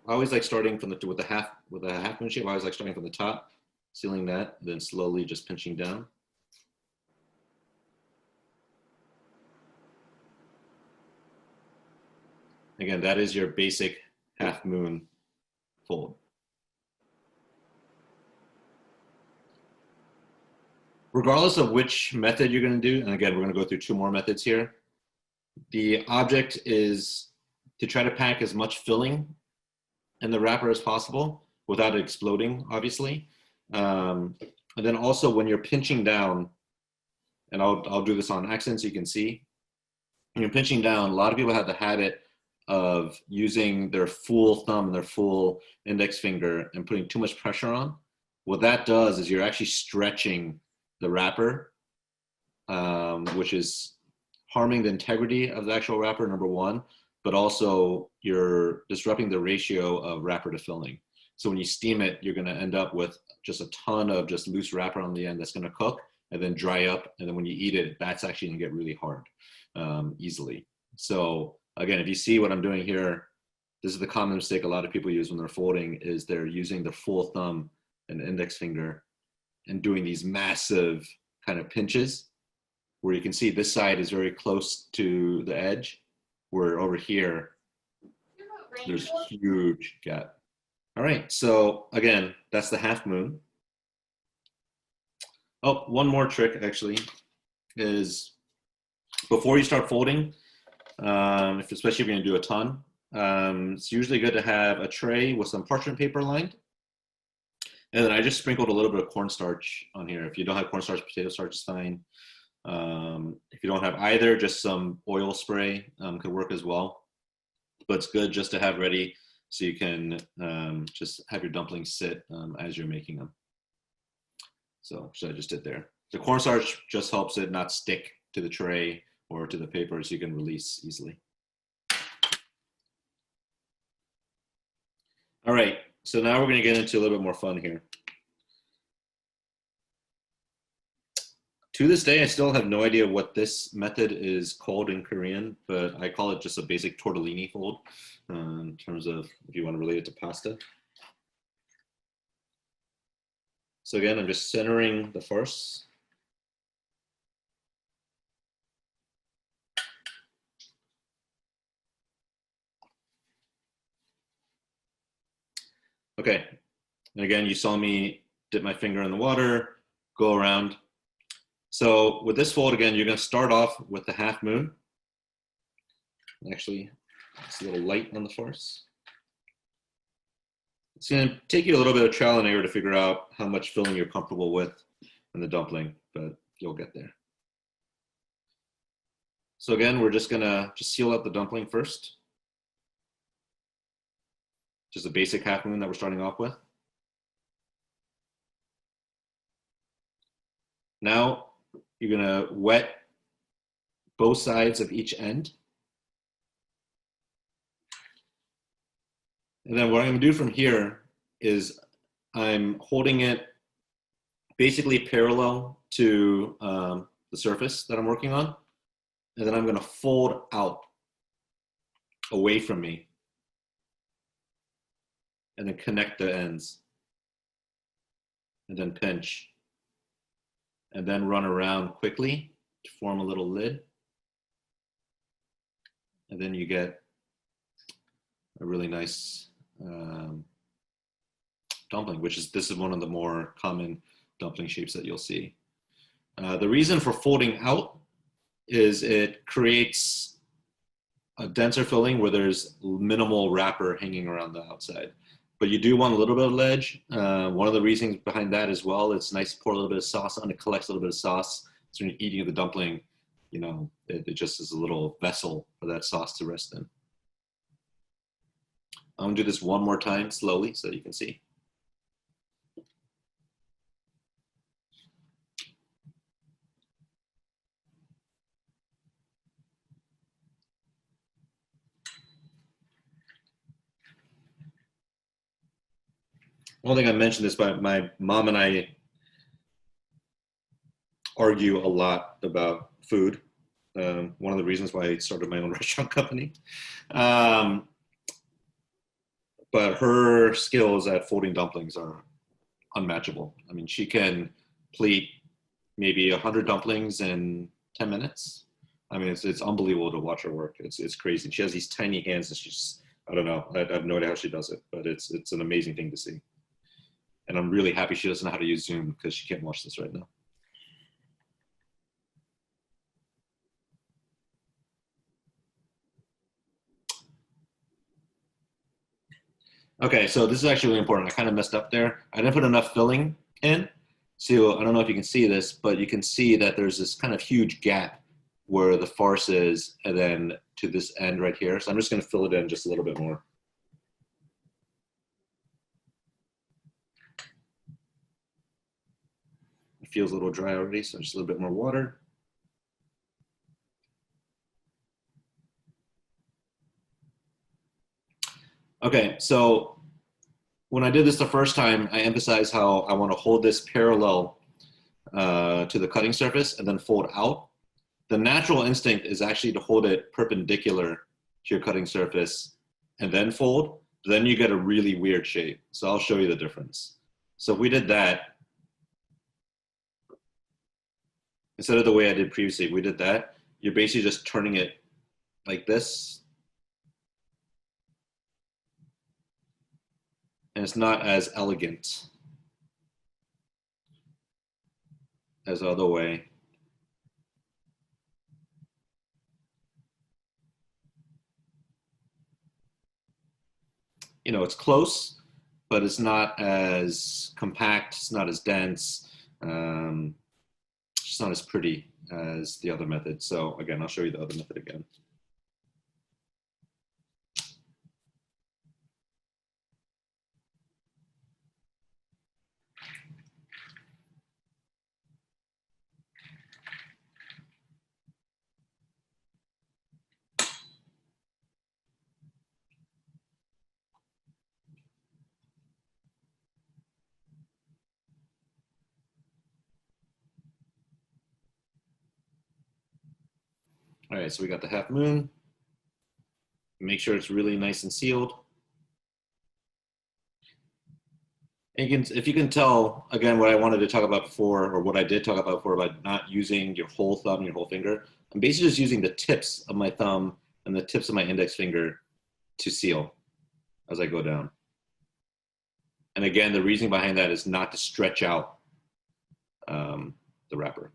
I always like starting from with a half moon shape. I always like starting from the top, sealing that, and then slowly just pinching down. Again, that is your basic half moon fold. Regardless of which method you're going to do, and again, we're going to go through two more methods here. The object is to try to pack as much filling in the wrapper as possible without it exploding, obviously. And then also when you're pinching down, and I'll do this on accident so you can see, when you're pinching down, a lot of people have the habit of using their full thumb and their full index finger and putting too much pressure on. What that does is you're actually stretching the wrapper, which is harming the integrity of the actual wrapper, number one, but also you're disrupting the ratio of wrapper to filling. So when you steam it, you're gonna end up with just a ton of just loose wrapper on the end that's gonna cook and then dry up. And then when you eat it, that's actually gonna get really hard easily. So again, if you see what I'm doing here, this is the common mistake a lot of people use when they're folding, is they're using their full thumb and index finger and doing these massive kind of pinches where you can see this side is very close to the edge, where over here, there's a huge gap. All right, so again, that's the half moon. Oh, one more trick actually is before you start folding, especially if you're gonna do a ton, it's usually good to have a tray with some parchment paper lined. And then I just sprinkled a little bit of cornstarch on here. If you don't have cornstarch, potato starch is fine. If you don't have either, just some oil spray could work as well. But it's good just to have ready so you can just have your dumplings sit as you're making them. So I just did there. The cornstarch just helps it not stick to the tray or to the paper so you can release easily. All right, so now we're gonna get into a little bit more fun here. To this day, I still have no idea what this method is called in Korean, but I call it just a basic tortellini fold in terms of if you want to relate it to pasta. So again, I'm just centering the farce. Okay, and again, you saw me dip my finger in the water, go around. So with this fold, again, you're gonna start off with the half moon. Actually, it's a little light on the farce. It's gonna take you a little bit of trial and error to figure out how much filling you're comfortable with in the dumpling, but you'll get there. So again, we're just gonna seal out the dumpling first. Just a basic half moon that we're starting off with. Now, you're gonna wet both sides of each end. And then what I'm gonna do from here is I'm holding it basically parallel to the surface that I'm working on. And then I'm gonna fold out away from me and then connect the ends and then pinch and then run around quickly to form a little lid. And then you get a really nice dumpling, this is one of the more common dumpling shapes that you'll see. The reason for folding out is it creates a denser filling where there's minimal wrapper hanging around the outside. But you do want a little bit of ledge. One of the reasons behind that as well, it's nice to pour a little bit of sauce on. It collects a little bit of sauce. So when you're eating the dumpling, you know, it just is a little vessel for that sauce to rest in. I'm gonna do this one more time slowly so you can see. One thing I mentioned this, but my mom and I argue a lot about food. One of the reasons why I started my own restaurant company. But her skills at folding dumplings are unmatchable. I mean, she can pleat maybe 100 dumplings in 10 minutes. I mean, it's unbelievable to watch her work. It's crazy. She has these tiny hands and she's, I don't know, I have no idea how she does it, but it's an amazing thing to see. And I'm really happy she doesn't know how to use Zoom because she can't watch this right now. Okay, so this is actually really important. I kind of messed up there. I didn't put enough filling in. So I don't know if you can see this, but you can see that there's this kind of huge gap where the farce is and then to this end right here. So I'm just gonna fill it in just a little bit more. It feels a little dry already, so just a little bit more water. Okay, so when I did this the first time, I emphasized how I want to hold this parallel to the cutting surface and then fold out. The natural instinct is actually to hold it perpendicular to your cutting surface and then fold. Then you get a really weird shape. So I'll show you the difference. So if we did that, instead of the way I did previously, if we did that, you're basically just turning it like this. And it's not as elegant as the other way. You know, it's close, but it's not as compact, it's not as dense, it's not as pretty as the other method. So again, I'll show you the other method again. All right, so we got the half moon. Make sure it's really nice and sealed. And if you can tell, again, what I wanted to talk about before, or what I did talk about before, about not using your whole thumb, your whole finger, I'm basically just using the tips of my thumb and the tips of my index finger to seal as I go down. And again, the reason behind that is not to stretch out the wrapper.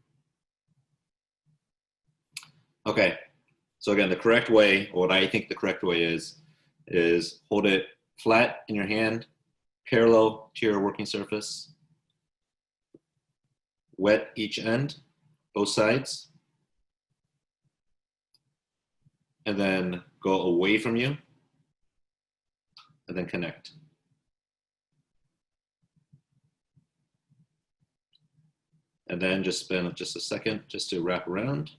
Okay, so again, the correct way, or what I think the correct way is hold it flat in your hand, parallel to your working surface, wet each end, both sides, and then go away from you, and then connect. And then just spend just a second just to wrap around.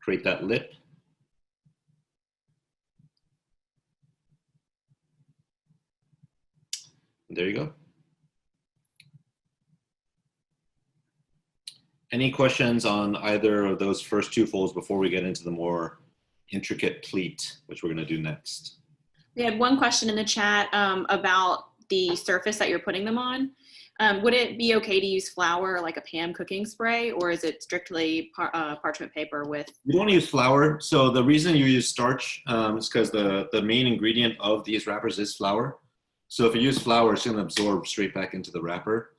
Create that lip. And there you go. Any questions on either of those first two folds before we get into the more intricate pleat, which we're going to do next? We had one question in the chat about the surface that you're putting them on. Would it be okay to use flour, like a pan cooking spray, or is it strictly parchment paper with? You don't want to use flour. So the reason you use starch is because the main ingredient of these wrappers is flour. So if you use flour, it's going to absorb straight back into the wrapper.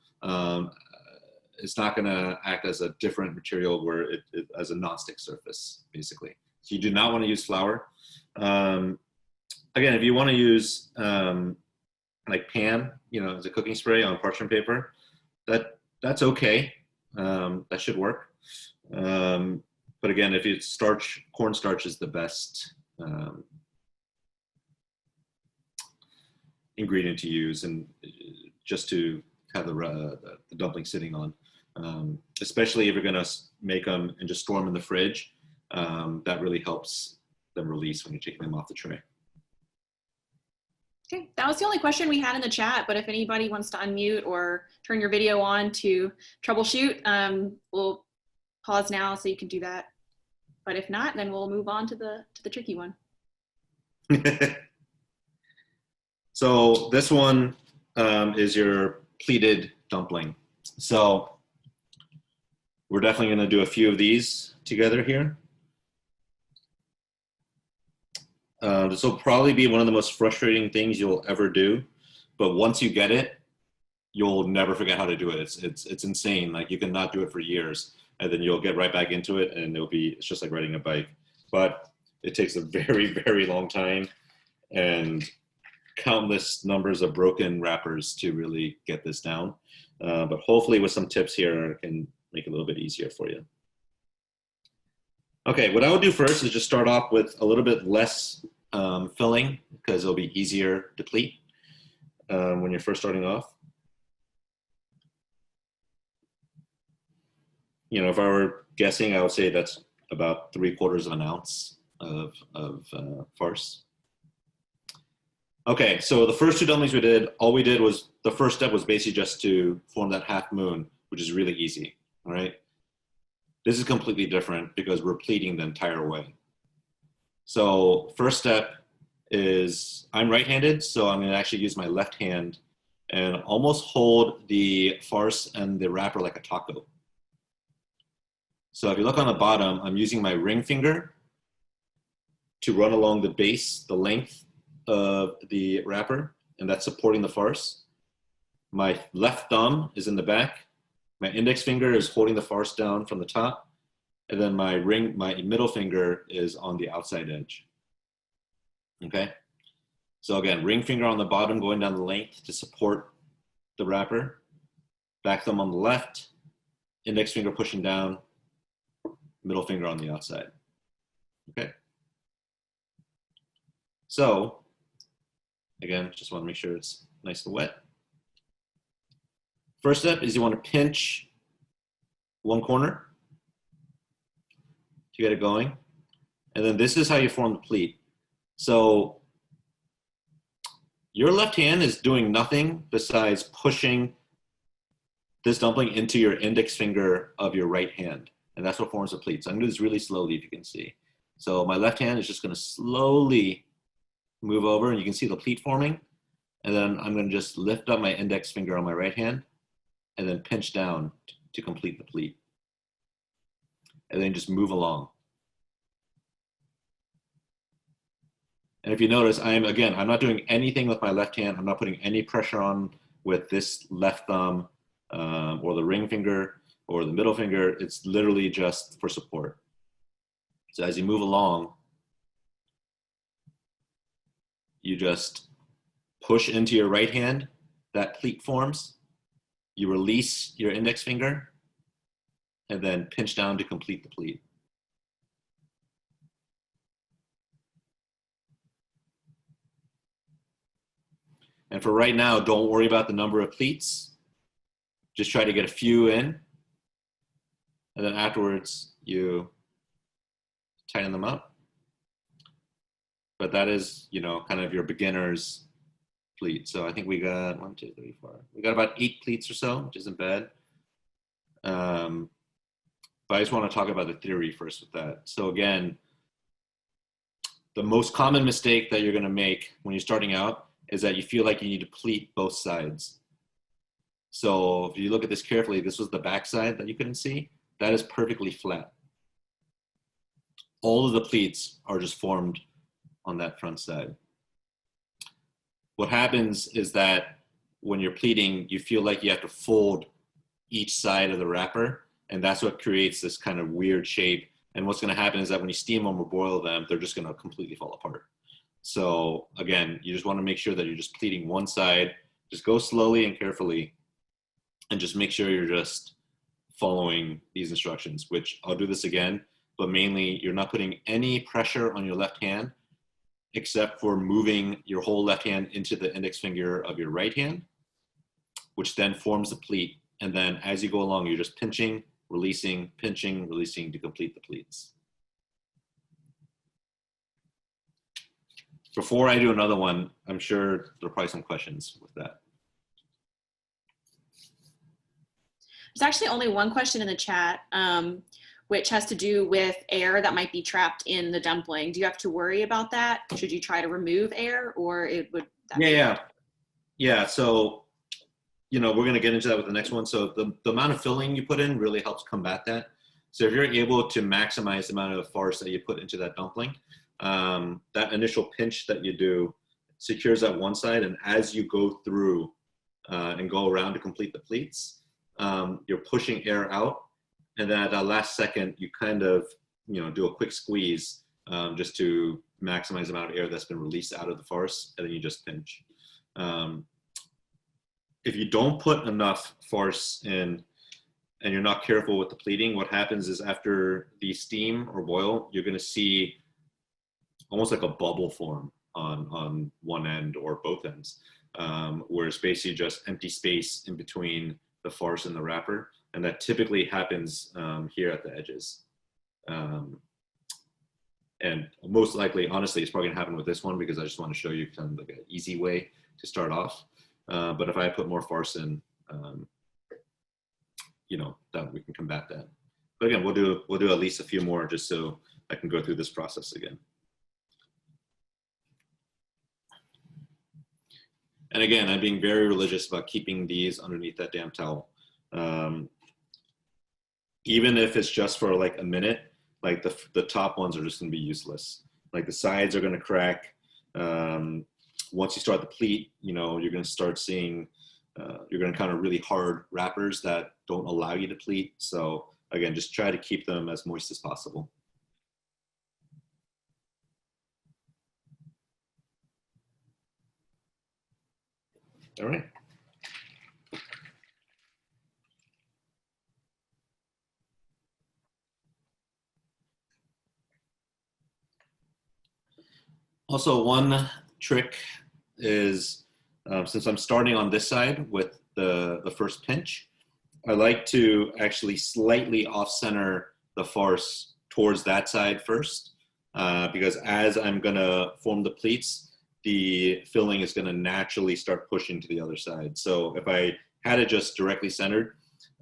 It's not going to act as a different material where it as a nonstick surface, basically. So you do not want to use flour. Again, if you want to use like pan, as a cooking spray on parchment paper, that's okay. That should work. But again, if it's starch, cornstarch is the best ingredient to use, and just to have the dumpling sitting on, especially if you're gonna make them and just store them in the fridge. That really helps them release when you're taking them off the tray. Okay, that was the only question we had in the chat, but if anybody wants to unmute or turn your video on to troubleshoot, we'll pause now so you can do that. But if not, then we'll move on to the tricky one. So this one is your pleated dumpling. So we're definitely going to do a few of these together here. This will probably be one of the most frustrating things you'll ever do, but once you get it, you'll never forget how to do it. It's insane. Like, you can not do it for years, and then you'll get right back into it, and it's just like riding a bike. But it takes a very, very long time and countless numbers of broken wrappers to really get this down. But hopefully with some tips here, I can make it a little bit easier for you. Okay, what I will do first is just start off with a little bit less filling, because it'll be easier to pleat when you're first starting off. If I were guessing, I would say that's about 3/4 of an ounce of farce. Okay, so the first two dumplings we did, the first step was basically just to form that half moon, which is really easy, all right? This is completely different because we're pleating the entire way. So first step is, I'm right-handed, so I'm gonna actually use my left hand and almost hold the farce and the wrapper like a taco. So if you look on the bottom, I'm using my ring finger to run along the base, the length of the wrapper, and that's supporting the farce. My left thumb is in the back. My index finger is holding the farce down from the top, and then my middle finger is on the outside edge. Okay? So again, ring finger on the bottom going down the length to support the wrapper. Back thumb on the left, index finger pushing down, middle finger on the outside. Okay. So again, just want to make sure it's nice and wet. First step is you want to pinch one corner to get it going. And then this is how you form the pleat. So your left hand is doing nothing besides pushing this dumpling into your index finger of your right hand. And that's what forms a pleat. So I'm gonna do this really slowly if you can see. So my left hand is just gonna slowly move over and you can see the pleat forming. And then I'm gonna just lift up my index finger on my right hand and then pinch down to complete the pleat. And then just move along. And if you notice, I'm not doing anything with my left hand. I'm not putting any pressure on with this left thumb or the ring finger or the middle finger. It's literally just for support. So as you move along, you just push into your right hand, that pleat forms. You release your index finger and then pinch down to complete the pleat. And for right now, don't worry about the number of pleats. Just try to get a few in. And then afterwards, you tighten them up. But that is, you know, kind of your beginner's pleat. So I think we got 1, 2, 3, 4. We got about 8 pleats or so, which isn't bad. But I just want to talk about the theory first with that. So again, the most common mistake that you're going to make when you're starting out is that you feel like you need to pleat both sides. So if you look at this carefully, this was the back side that you couldn't see. That is perfectly flat. All of the pleats are just formed on that front side. What happens is that when you're pleating, you feel like you have to fold each side of the wrapper, and that's what creates this kind of weird shape. And what's going to happen is that when you steam them or boil them, they're just going to completely fall apart. So again, you just want to make sure that you're just pleating one side. Just go slowly and carefully and just make sure you're just following these instructions, which I'll do this again, but mainly you're not putting any pressure on your left hand except for moving your whole left hand into the index finger of your right hand, which then forms the pleat. And then as you go along, you're just pinching, releasing to complete the pleats. Before I do another one, I'm sure there are probably some questions with that. There's actually only one question in the chat, which has to do with air that might be trapped in the dumpling. Do you have to worry about that? Should you try to remove air, or it would? Yeah. So, you know, we're going to get into that with the next one. So the amount of filling you put in really helps combat that. So if you're able to maximize the amount of farce that you put into that dumpling, that initial pinch that you do secures that one side, and as you go through and go around to complete the pleats, you're pushing air out, and then at that last second you kind of, you know, do a quick squeeze just to maximize the amount of air that's been released out of the farce, and then you just pinch. If you don't put enough farce in and you're not careful with the pleating, what happens is after the steam or boil, you're going to see almost like a bubble form on one end or both ends, where it's basically just empty space in between the farce and the wrapper. And that typically happens here at the edges. And most likely, honestly, it's probably gonna happen with this one because I just want to show you kind of like an easy way to start off. But if I put more farce in, you know, that we can combat that. But again, we'll do at least a few more just so I can go through this process again. And again, I'm being very religious about keeping these underneath that damn towel. Even if it's just for like a minute, like the top ones are just gonna be useless. Like the sides are gonna crack. Once you start the pleat, you know, you're gonna start seeing, you're gonna encounter really hard wrappers that don't allow you to pleat. So again, just try to keep them as moist as possible. All right. Also, one trick is, since I'm starting on this side with the first pinch, I like to actually slightly off-center the farce towards that side first, because as I'm gonna form the pleats, the filling is gonna naturally start pushing to the other side. So if I had it just directly centered,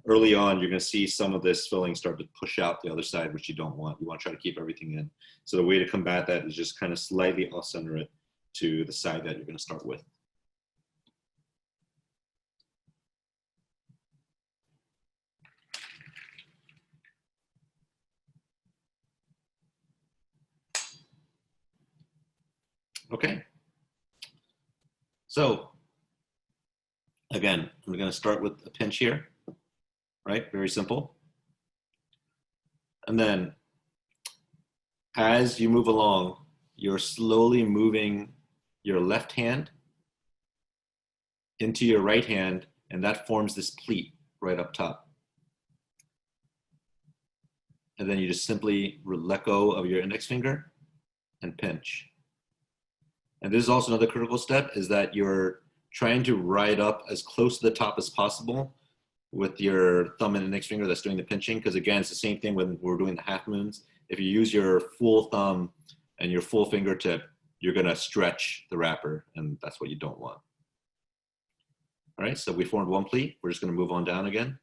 early on, you're gonna see some of this filling start to push out the other side, which you don't want. You wanna try to keep everything in. So the way to combat that is just kind of slightly off-center it to the side that you're gonna start with. Okay. So again, I'm going to start with a pinch here, right? Very simple. And then as you move along, you're slowly moving your left hand into your right hand, and that forms this pleat right up top. And then you just simply let go of your index finger and pinch. And this is also another critical step, is that you're trying to ride up as close to the top as possible with your thumb and index finger that's doing the pinching. Because again, it's the same thing when we're doing the half moons. If you use your full thumb and your full fingertip, you're gonna stretch the wrapper, and that's what you don't want. All right, so we formed one pleat. We're just gonna move on down again.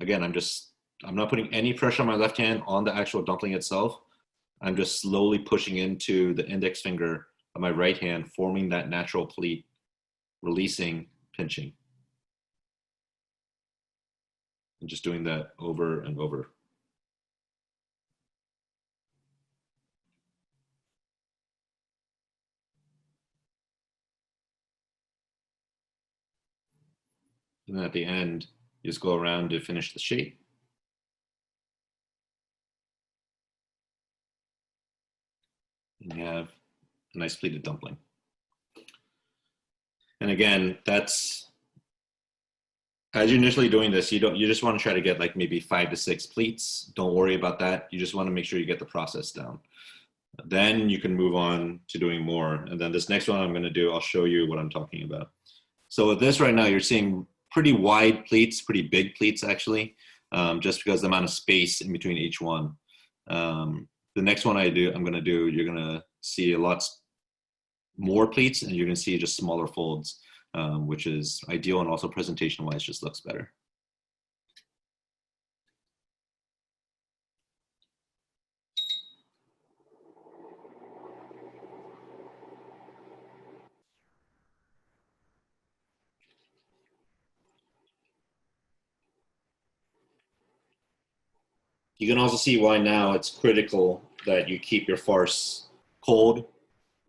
Again, I'm not putting any pressure on my left hand on the actual dumpling itself. I'm just slowly pushing into the index finger of my right hand, forming that natural pleat, releasing, pinching. And just doing that over and over. And then at the end, you just go around to finish the shape. And you have a nice pleated dumpling. And again, that's, as you're initially doing this, you just want to try to get like maybe 5 to 6 pleats. Don't worry about that. You just want to make sure you get the process down. Then you can move on to doing more. And then this next one I'm going to do, I'll show you what I'm talking about. So with this right now, you're seeing pretty wide pleats, pretty big pleats actually, just because the amount of space in between each one. The next one I'm going to do, you're going to see a lot more pleats, and you're going to see just smaller folds, which is ideal, and also presentation-wise just looks better. You can also see why now it's critical that you keep your farce cold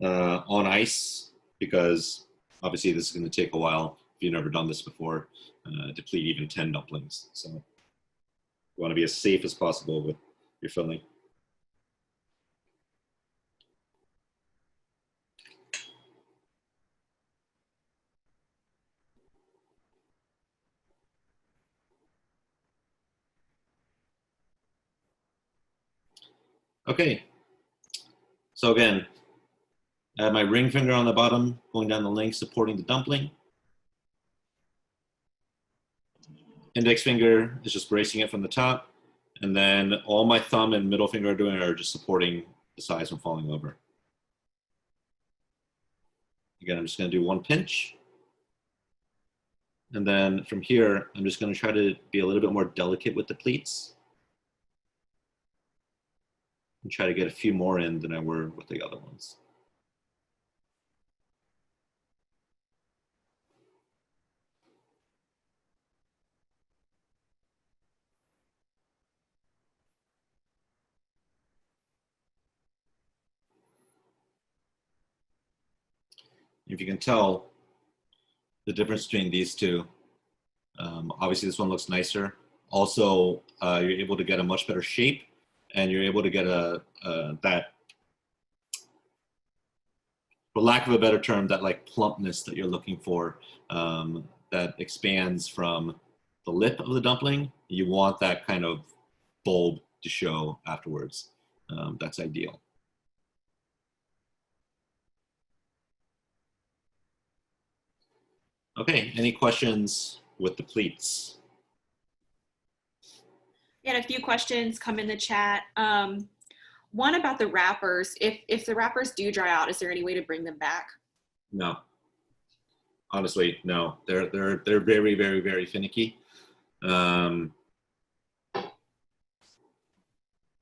on ice, because obviously this is going to take a while if you've never done this before to pleat even 10 dumplings. So you want to be as safe as possible with your filling. Okay, so again, I have my ring finger on the bottom, going down the length, supporting the dumpling. Index finger is just bracing it from the top. And then all my thumb and middle finger are doing are just supporting the sides from falling over. Again, I'm just gonna do one pinch. And then from here, I'm just gonna try to be a little bit more delicate with the pleats. And try to get a few more in than I were with the other ones. If you can tell the difference between these two, obviously this one looks nicer. Also, you're able to get a much better shape, and you're able to get that for lack of a better term, that like plumpness that you're looking for, that expands from the lip of the dumpling. You want that kind of bulb to show afterwards. That's ideal. Okay, any questions with the pleats? We had a few questions come in the chat. One about the wrappers. If the wrappers do dry out, is there any way to bring them back? No. Honestly, no. They're very, very, very finicky.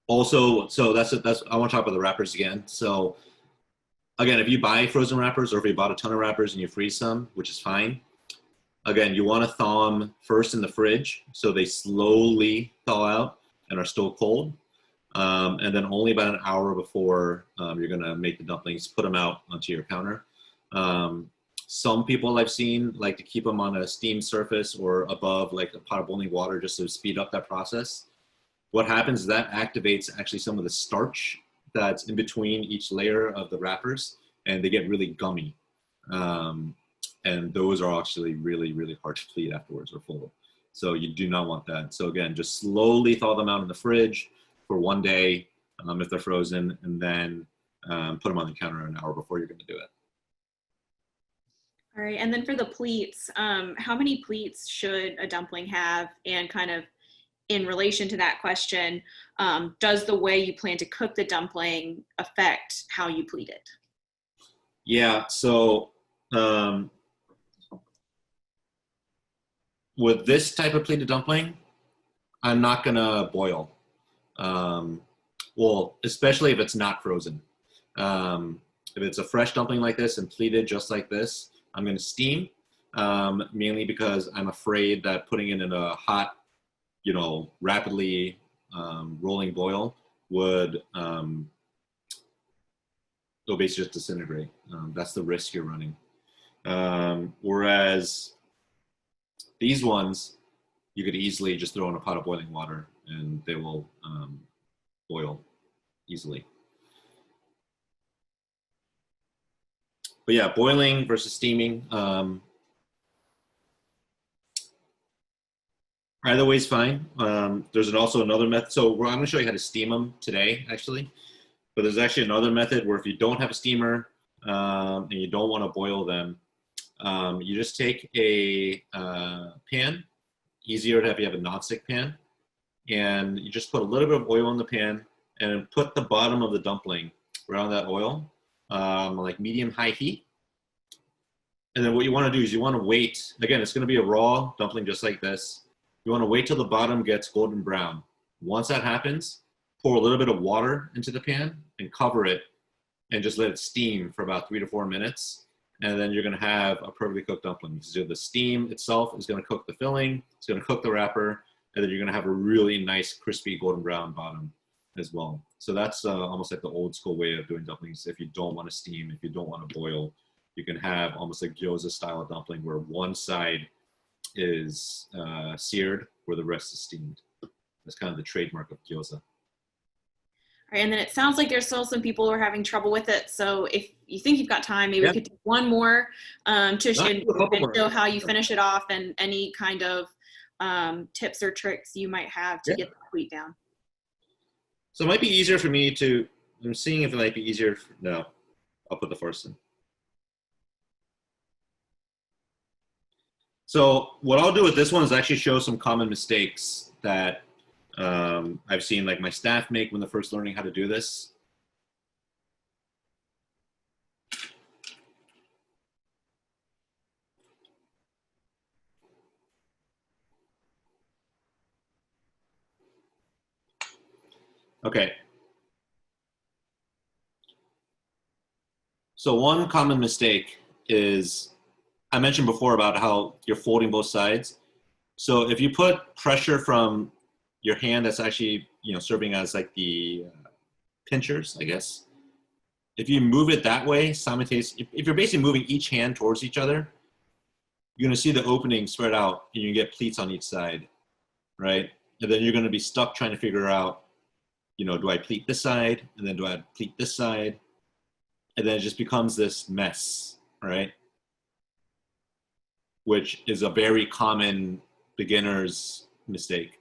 Also, so that's I want to talk about the wrappers again. So again, if you buy frozen wrappers or if you bought a ton of wrappers and you freeze some, which is fine. Again, you want to thaw them first in the fridge so they slowly thaw out and are still cold. And then only about an hour before you're going to make the dumplings, put them out onto your counter. Some people I've seen like to keep them on a steam surface or above like a pot of boiling water just to speed up that process. What happens is that activates actually some of the starch that's in between each layer of the wrappers, and they get really gummy. And those are actually really, really hard to pleat afterwards or fold. So you do not want that. So again, just slowly thaw them out in the fridge for one day if they're frozen, and then put them on the counter an hour before you're going to do it. All right, and then for the pleats, how many pleats should a dumpling have? And kind of in relation to that question, does the way you plan to cook the dumpling affect how you pleat it? Yeah, so with this type of pleated dumpling, I'm not gonna boil. Well, especially if it's not frozen. If it's a fresh dumpling like this and pleated just like this, I'm gonna steam, mainly because I'm afraid that putting it in a hot, rapidly rolling boil would, it'll basically just disintegrate. That's the risk you're running. Whereas these ones, you could easily just throw in a pot of boiling water and they will boil easily. But yeah, boiling versus steaming, either way is fine. There's also another method. So I'm going to show you how to steam them today, actually. But there's actually another method where if you don't have a steamer and you don't want to boil them, you just take a pan. Easier to have if you have a nonstick pan. And you just put a little bit of oil in the pan and put the bottom of the dumpling around that oil, like medium-high heat. And then what you want to do is you want to wait. Again, it's going to be a raw dumpling just like this. You want to wait till the bottom gets golden brown. Once that happens, pour a little bit of water into the pan and cover it and just let it steam for about 3 to 4 minutes. And then you're going to have a perfectly cooked dumpling. So the steam itself is going to cook the filling, it's going to cook the wrapper, and then you're going to have a really nice crispy golden brown bottom as well. So that's almost like the old school way of doing dumplings. If you don't want to steam, if you don't want to boil, you can have almost like gyoza style dumpling where one side is seared where the rest is steamed. That's kind of the trademark of gyoza. All right, and then it sounds like there's still some people who are having trouble with it. So if you think you've got time, maybe we could do one more to show how you finish it off and any kind of tips or tricks you might have to get the pleat down. So it might be easier for me to, I'm seeing if it might be easier. No, I'll put the first in. So what I'll do with this one is actually show some common mistakes that I've seen like my staff make when they're first learning how to do this. Okay. So one common mistake is, I mentioned before about how you're folding both sides. So if you put pressure from your hand that's actually, serving as like the pinchers, I guess. If you move it that way, simultaneously, if you're basically moving each hand towards each other, you're gonna see the opening spread out and you get pleats on each side, right? And then you're gonna be stuck trying to figure out, do I pleat this side? And then do I pleat this side? and then it just becomes this mess, right? Which is a very common beginner's mistake.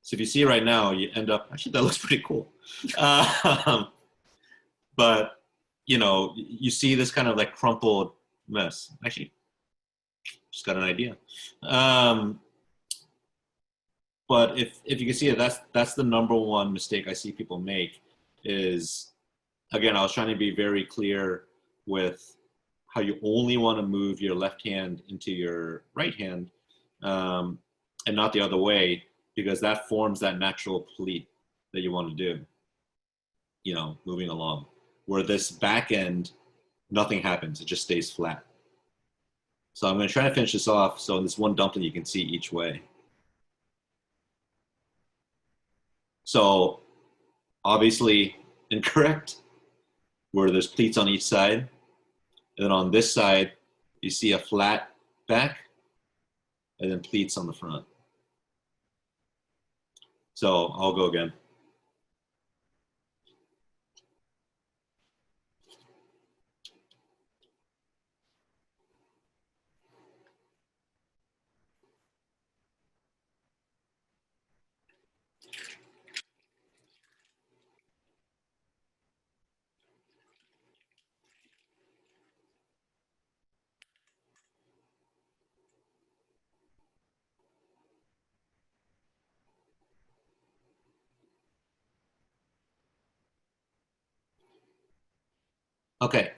So if you see right now, you end up, actually that looks pretty cool. But you know, you see this kind of like crumpled mess. Actually, just got an idea. But if you can see it, that's the number one mistake I see people make is, again, I was trying to be very clear with how you only want to move your left hand into your right hand and not the other way, because that forms that natural pleat that you want to do, you know, moving along. Where this back end, nothing happens, it just stays flat. So I'm going to try to finish this off. So in this one dumpling, you can see each way. So obviously incorrect, where there's pleats on each side. And then on this side, you see a flat back and then pleats on the front. So I'll go again. Okay.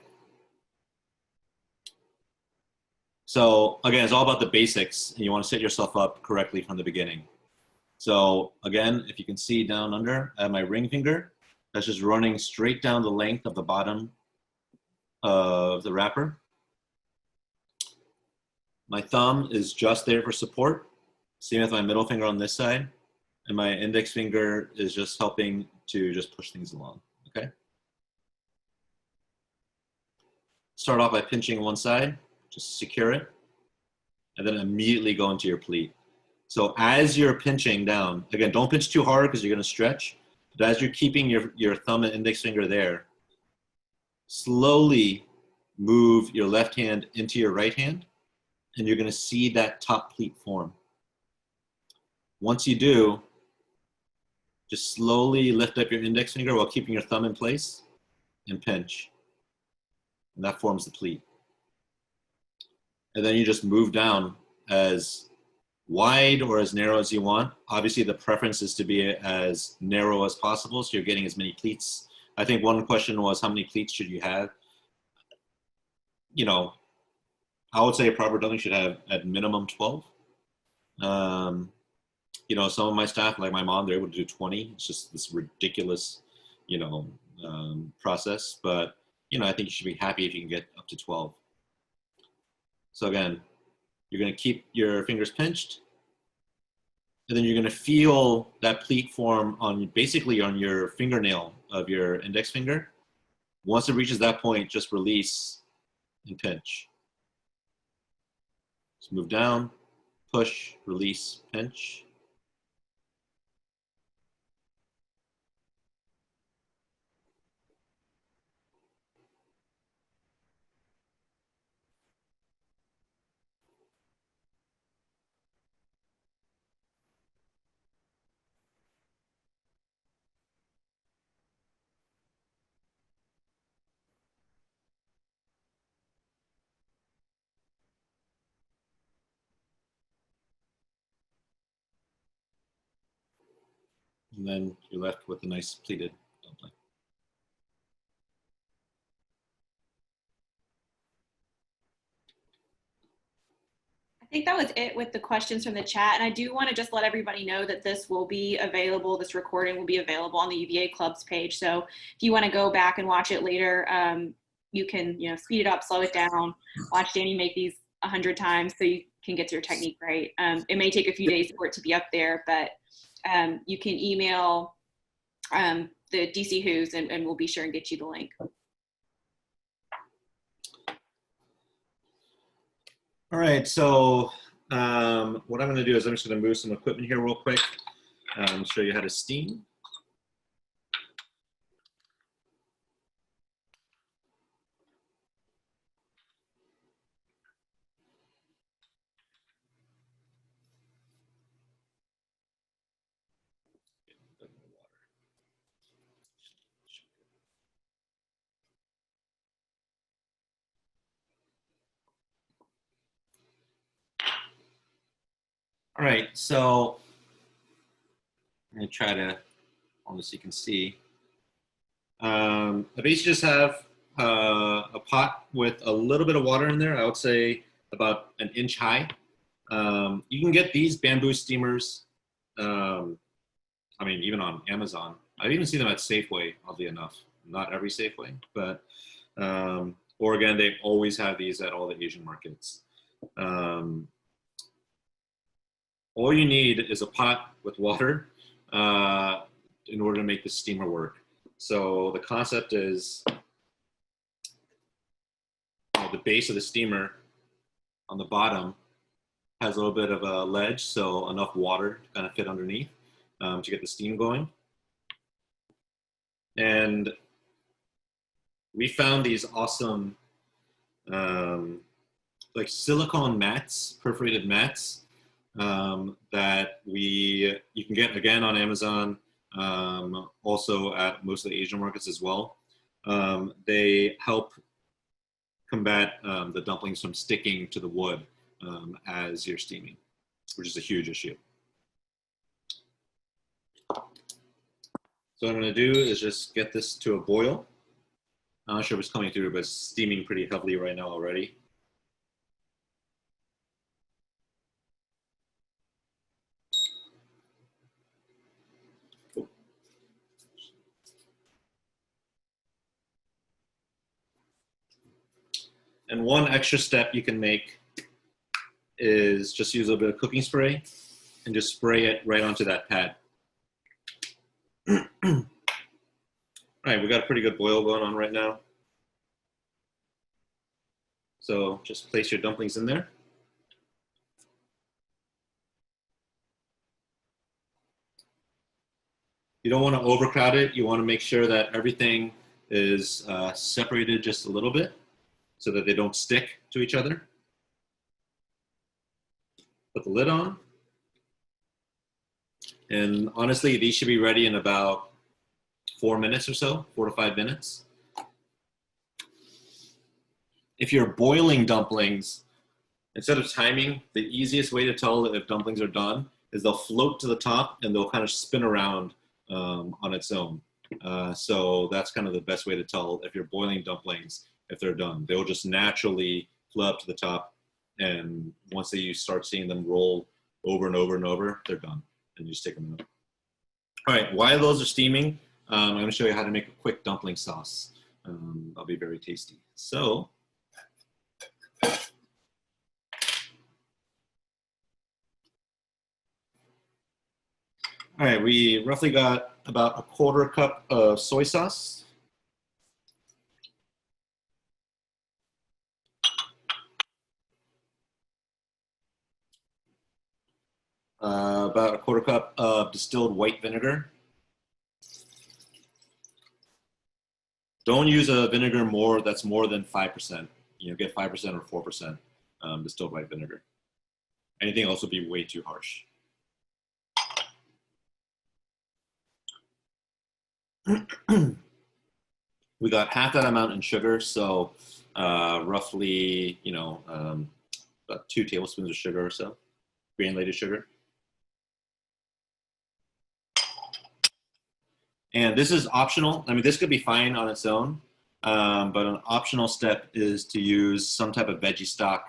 So again, it's all about the basics, and you want to set yourself up correctly from the beginning. So again, if you can see down under, I have my ring finger. That's just running straight down the length of the bottom of the wrapper. My thumb is just there for support. Same with my middle finger on this side. And my index finger is just helping to just push things along, okay? Start off by pinching one side, just secure it, and then immediately go into your pleat. So as you're pinching down, again, don't pinch too hard because you're gonna stretch, but as you're keeping your thumb and index finger there, slowly move your left hand into your right hand, and you're gonna see that top pleat form. Once you do, just slowly lift up your index finger while keeping your thumb in place and pinch. And that forms the pleat. And then you just move down as wide or as narrow as you want. Obviously the preference is to be as narrow as possible, so you're getting as many pleats. I think one question was, how many pleats should you have? You know, I would say a proper dumpling should have at minimum 12. You know, some of my staff, like my mom, they're able to do 20. It's just this ridiculous, you know, process. But, you know, I think you should be happy if you can get up to 12. So again, you're going to keep your fingers pinched, and then you're going to feel that pleat form on basically on your fingernail of your index finger. Once it reaches that point, just release and pinch. Just move down, push, release, pinch. And then you're left with a nice pleated dumpling. I think that was it with the questions from the chat. And I do want to just let everybody know that this will be available, this recording will be available on the UVA Clubs page. So if you want to go back and watch it later, you can, you know, speed it up, slow it down, watch Danny make these 100 times so you can get your technique right. It may take a few days for it to be up there, but you can email the DC Who's and we'll be sure and get you the link. All right, so what I'm going to do is I'm just going to move some equipment here real quick, show you how to steam. All right, so I'm gonna try to, so you can see. I basically just have a pot with a little bit of water in there. I would say about an inch high. You can get these bamboo steamers. I mean, even on Amazon. I've even seen them at Safeway, oddly enough. Not every Safeway, but Oregon, they always have these at all the Asian markets. All you need is a pot with water in order to make the steamer work. So the concept is the base of the steamer on the bottom has a little bit of a ledge, so enough water to kind of fit underneath to get the steam going. And we found these awesome like silicone mats, perforated mats, that you can get again on Amazon, also at most of the Asian markets as well. They help combat the dumplings from sticking to the wood as you're steaming, which is a huge issue. So what I'm going to do is just get this to a boil. I'm not sure if it's coming through, but it's steaming pretty heavily right now already. And one extra step you can make is just use a little bit of cooking spray and just spray it right onto that pad. All right, we got a pretty good boil going on right now. So just place your dumplings in there. You don't want to overcrowd it. You want to make sure that everything is separated just a little bit so that they don't stick to each other. Put the lid on. And honestly, these should be ready in about 4 minutes or so, 4 to 5 minutes. If you're boiling dumplings, instead of timing, the easiest way to tell if dumplings are done is they'll float to the top and they'll kind of spin around on its own. So that's kind of the best way to tell if you're boiling dumplings, if they're done. They'll just naturally float up to the top, and once you start seeing them roll over and over and over, they're done, and you just take them out. All right, while those are steaming, I'm going to show you how to make a quick dumpling sauce. That'll be very tasty. So, all right, we roughly got about a 1/4 cup of soy sauce. About a 1/4 cup of distilled white vinegar. Don't use a vinegar that's more than 5%. Get 5% or 4% distilled white vinegar. Anything else would be way too harsh. We got half that amount in sugar, so roughly, about 2 tablespoons of sugar or so, granulated sugar. And this is optional. I mean, this could be fine on its own, but an optional step is to use some type of veggie stock.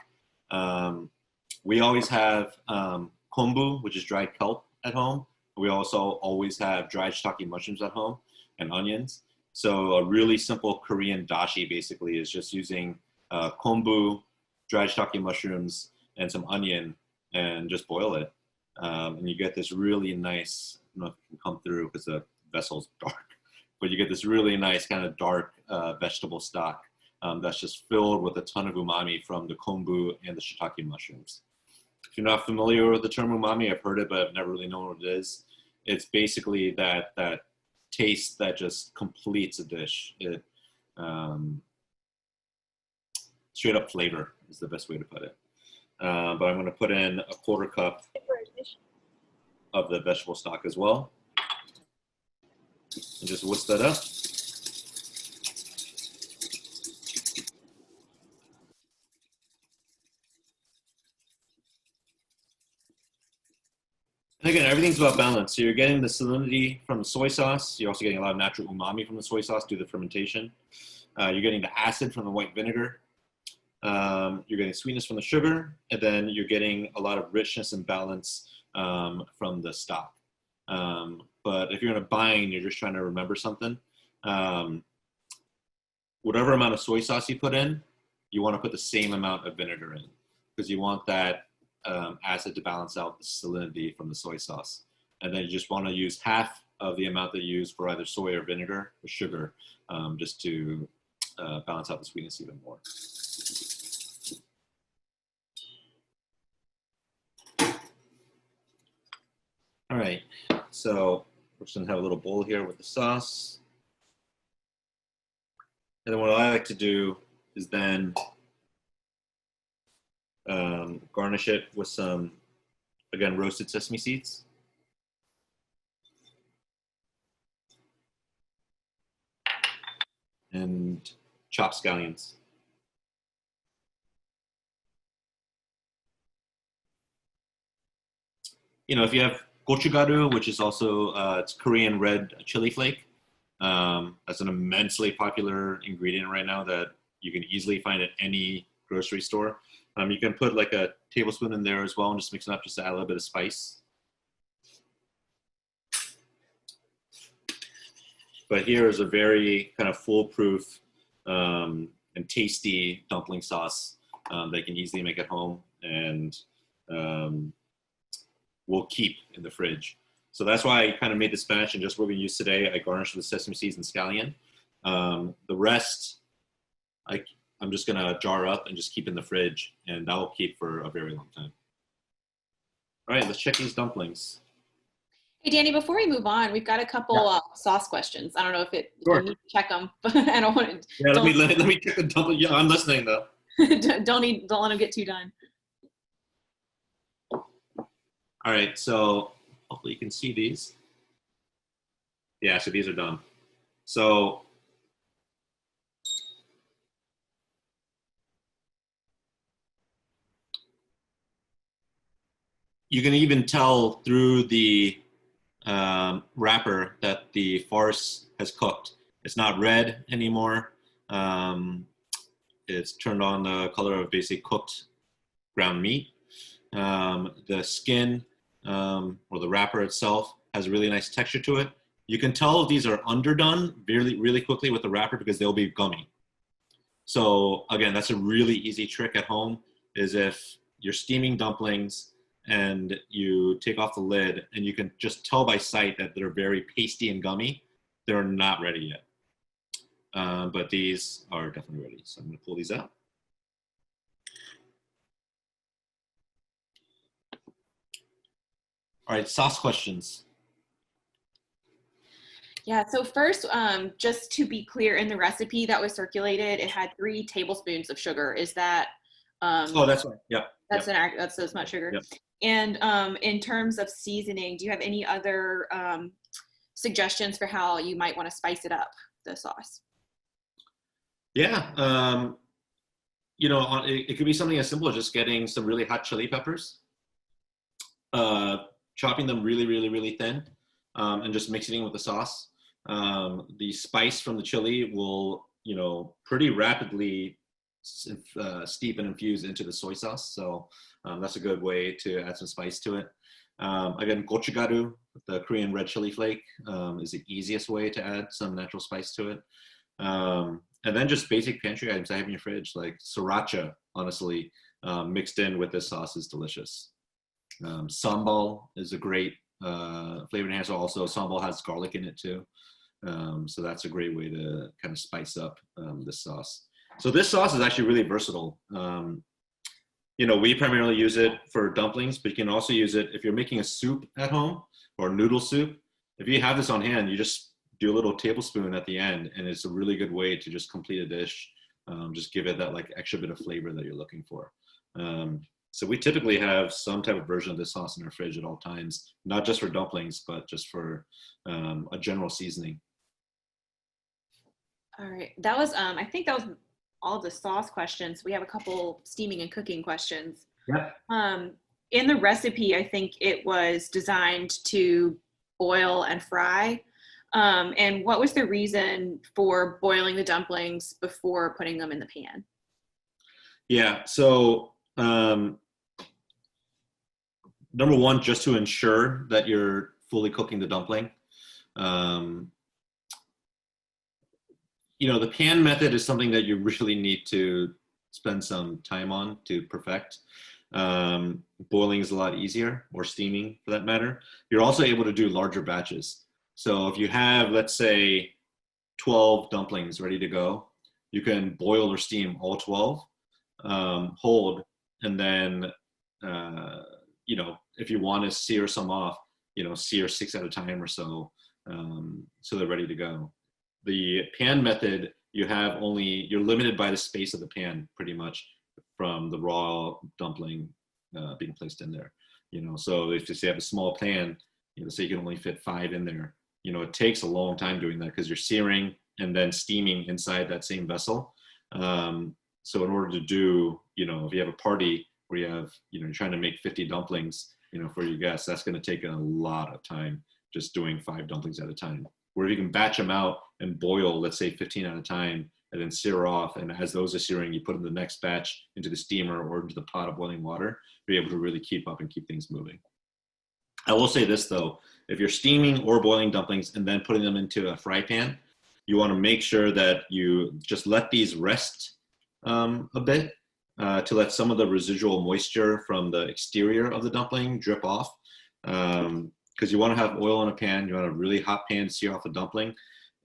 We always have kombu, which is dried kelp, at home. We also always have dried shiitake mushrooms at home and onions. So a really simple Korean dashi basically is just using kombu, dried shiitake mushrooms, and some onion, and just boil it. And you get this really nice, I don't know if it can come through because the vessel's dark, but you get this really nice kind of dark vegetable stock that's just filled with a ton of umami from the kombu and the shiitake mushrooms. If you're not familiar with the term umami, I've heard it, but I've never really known what it is. It's basically that taste that just completes a dish. It straight up flavor is the best way to put it. But I'm going to put in a 1/4 cup of the vegetable stock as well. And just whisk that up. And again, everything's about balance. So you're getting the salinity from the soy sauce. You're also getting a lot of natural umami from the soy sauce due to the fermentation. You're getting the acid from the white vinegar. You're getting sweetness from the sugar, and then you're getting a lot of richness and balance from the stock. But if you're in a bind, you're just trying to remember something. Whatever amount of soy sauce you put in, you want to put the same amount of vinegar in because you want that acid to balance out the salinity from the soy sauce. And then you just want to use half of the amount that you use for either soy or vinegar or sugar just to balance out the sweetness even more. All right, so we're just gonna have a little bowl here with the sauce. And then what I like to do is then garnish it with some, again, roasted sesame seeds. And chopped scallions. You know, if you have gochugaru, which is also it's Korean red chili flake, that's an immensely popular ingredient right now that you can easily find at any grocery store. You can put like a tablespoon in there as well and just mix it up just to add a little bit of spice. But here is a very kind of foolproof and tasty dumpling sauce that you can easily make at home and will keep in the fridge. So that's why I kind of made this batch, and just what we use today, I garnished with sesame seeds and scallion. The rest, I'm just gonna jar up and just keep in the fridge, and that will keep for a very long time. All right, let's check these dumplings. Hey, Danny, before we move on, we've got a couple sauce questions. I don't know if you need to check them, but I don't want to. Yeah, let me check the dumpling. Yeah, I'm listening though. don't let them get too done. All right, so hopefully you can see these. Yeah, so these are done. So you can even tell through the wrapper that the farce has cooked. It's not red anymore. It's turned on the color of basically cooked ground meat. The skin or the wrapper itself has a really nice texture to it. You can tell these are underdone really, really quickly with the wrapper because they'll be gummy. So again, that's a really easy trick at home is if you're steaming dumplings and you take off the lid and you can just tell by sight that they're very pasty and gummy, they're not ready yet. But these are definitely ready. So I'm gonna pull these out. All right, sauce questions. Yeah, so first, just to be clear, in the recipe that was circulated, it had 3 tablespoons of sugar. Is that? Oh, that's right. Yeah. That's that's so much sugar. Yep. And in terms of seasoning, do you have any other suggestions for how you might want to spice it up, the sauce? Yeah, you know, it could be something as simple as just getting some really hot chili peppers, chopping them really, really, really thin, and just mixing it with the sauce. The spice from the chili will, you know, pretty rapidly steep and infuse into the soy sauce. So that's a good way to add some spice to it. Again, gochugaru, the Korean red chili flake, is the easiest way to add some natural spice to it. And then just basic pantry items I have in your fridge, like sriracha, honestly, mixed in with this sauce is delicious. Sambal is a great flavor enhancer. Also, sambal has garlic in it too. So that's a great way to kind of spice up this sauce. So this sauce is actually really versatile. You know, we primarily use it for dumplings, but you can also use it if you're making a soup at home or noodle soup. If you have this on hand, you just do a little tablespoon at the end, and it's a really good way to just complete a dish. Just give it that like extra bit of flavor that you're looking for. So we typically have some type of version of this sauce in our fridge at all times, not just for dumplings, but just for a general seasoning. All right, that was I think that was all the sauce questions. We have a couple steaming and cooking questions. Yeah. in the recipe, I think it was designed to boil and fry. And what was the reason for boiling the dumplings before putting them in the pan? Yeah, so number one, just to ensure that you're fully cooking the dumpling. You know, the pan method is something that you really need to spend some time on to perfect. Boiling is a lot easier, or steaming for that matter. You're also able to do larger batches. So if you have, let's say, 12 dumplings ready to go, you can boil or steam all 12, hold, and then, you know, if you want to sear some off, you know, sear 6 at a time or so, so they're ready to go. The pan method, you're limited by the space of the pan pretty much from the raw dumpling being placed in there. You know, so if you have a small pan, you know, so you can only fit 5 in there. You know, it takes a long time doing that because you're searing and then steaming inside that same vessel. So in order to do, you know, if you have a party where you have, you know, you're trying to make 50 dumplings, you know, for your guests, that's going to take a lot of time just doing 5 dumplings at a time. Where if you can batch them out and boil, let's say 15 at a time, and then sear off, and as those are searing, you put in the next batch into the steamer or into the pot of boiling water, you're able to really keep up and keep things moving. I will say this though, if you're steaming or boiling dumplings and then putting them into a fry pan, you want to make sure that you just let these rest a bit to let some of the residual moisture from the exterior of the dumpling drip off. Because you want to have oil in a pan, you want a really hot pan to sear off the dumpling.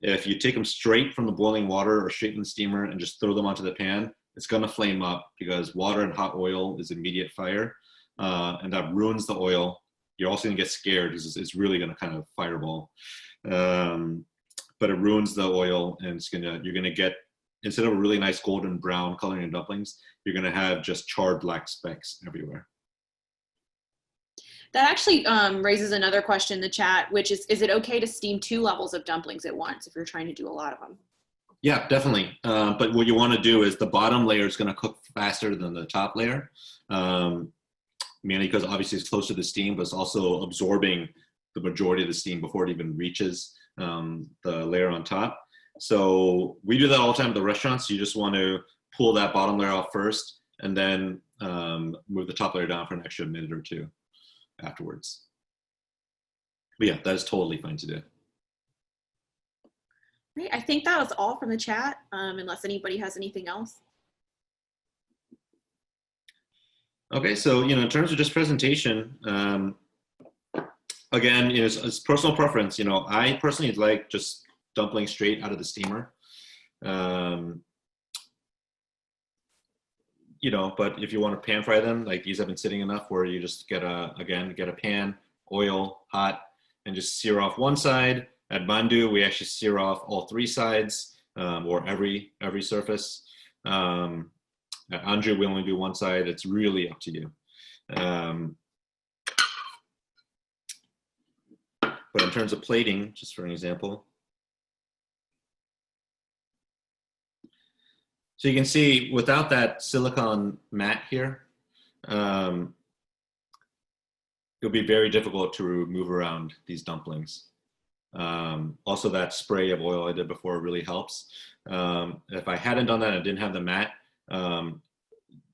If you take them straight from the boiling water or straight in the steamer and just throw them onto the pan, it's going to flame up because water and hot oil is immediate fire, and that ruins the oil. You're also going to get scared because it's really going to kind of fireball. But it ruins the oil, and you're going to get, instead of a really nice golden brown color in your dumplings, you're going to have just charred black specks everywhere. That actually raises another question in the chat, which is it okay to steam 2 levels of dumplings at once if you're trying to do a lot of them? Yeah, definitely. But what you want to do is the bottom layer is going to cook faster than the top layer, mainly because obviously it's close to the steam, but it's also absorbing the majority of the steam before it even reaches the layer on top. So we do that all the time at the restaurants. You just want to pull that bottom layer off first and then move the top layer down for an extra minute or 2 afterwards. But yeah, that is totally fine to do. Great. I think that was all from the chat, unless anybody has anything else. Okay, so, you know, in terms of just presentation, again, you know, it's personal preference. You know, I personally like just dumplings straight out of the steamer. You know, but if you want to pan fry them, like these have been sitting enough where you just get a pan, oil, hot, and just sear off one side. At Mandu, we actually sear off all 3 sides, or every surface. At Andrew, we only do one side. It's really up to you. But in terms of plating, just for an example, so you can see without that silicone mat here, it'll be very difficult to move around these dumplings. Also, that spray of oil I did before really helps. If I hadn't done that and didn't have the mat,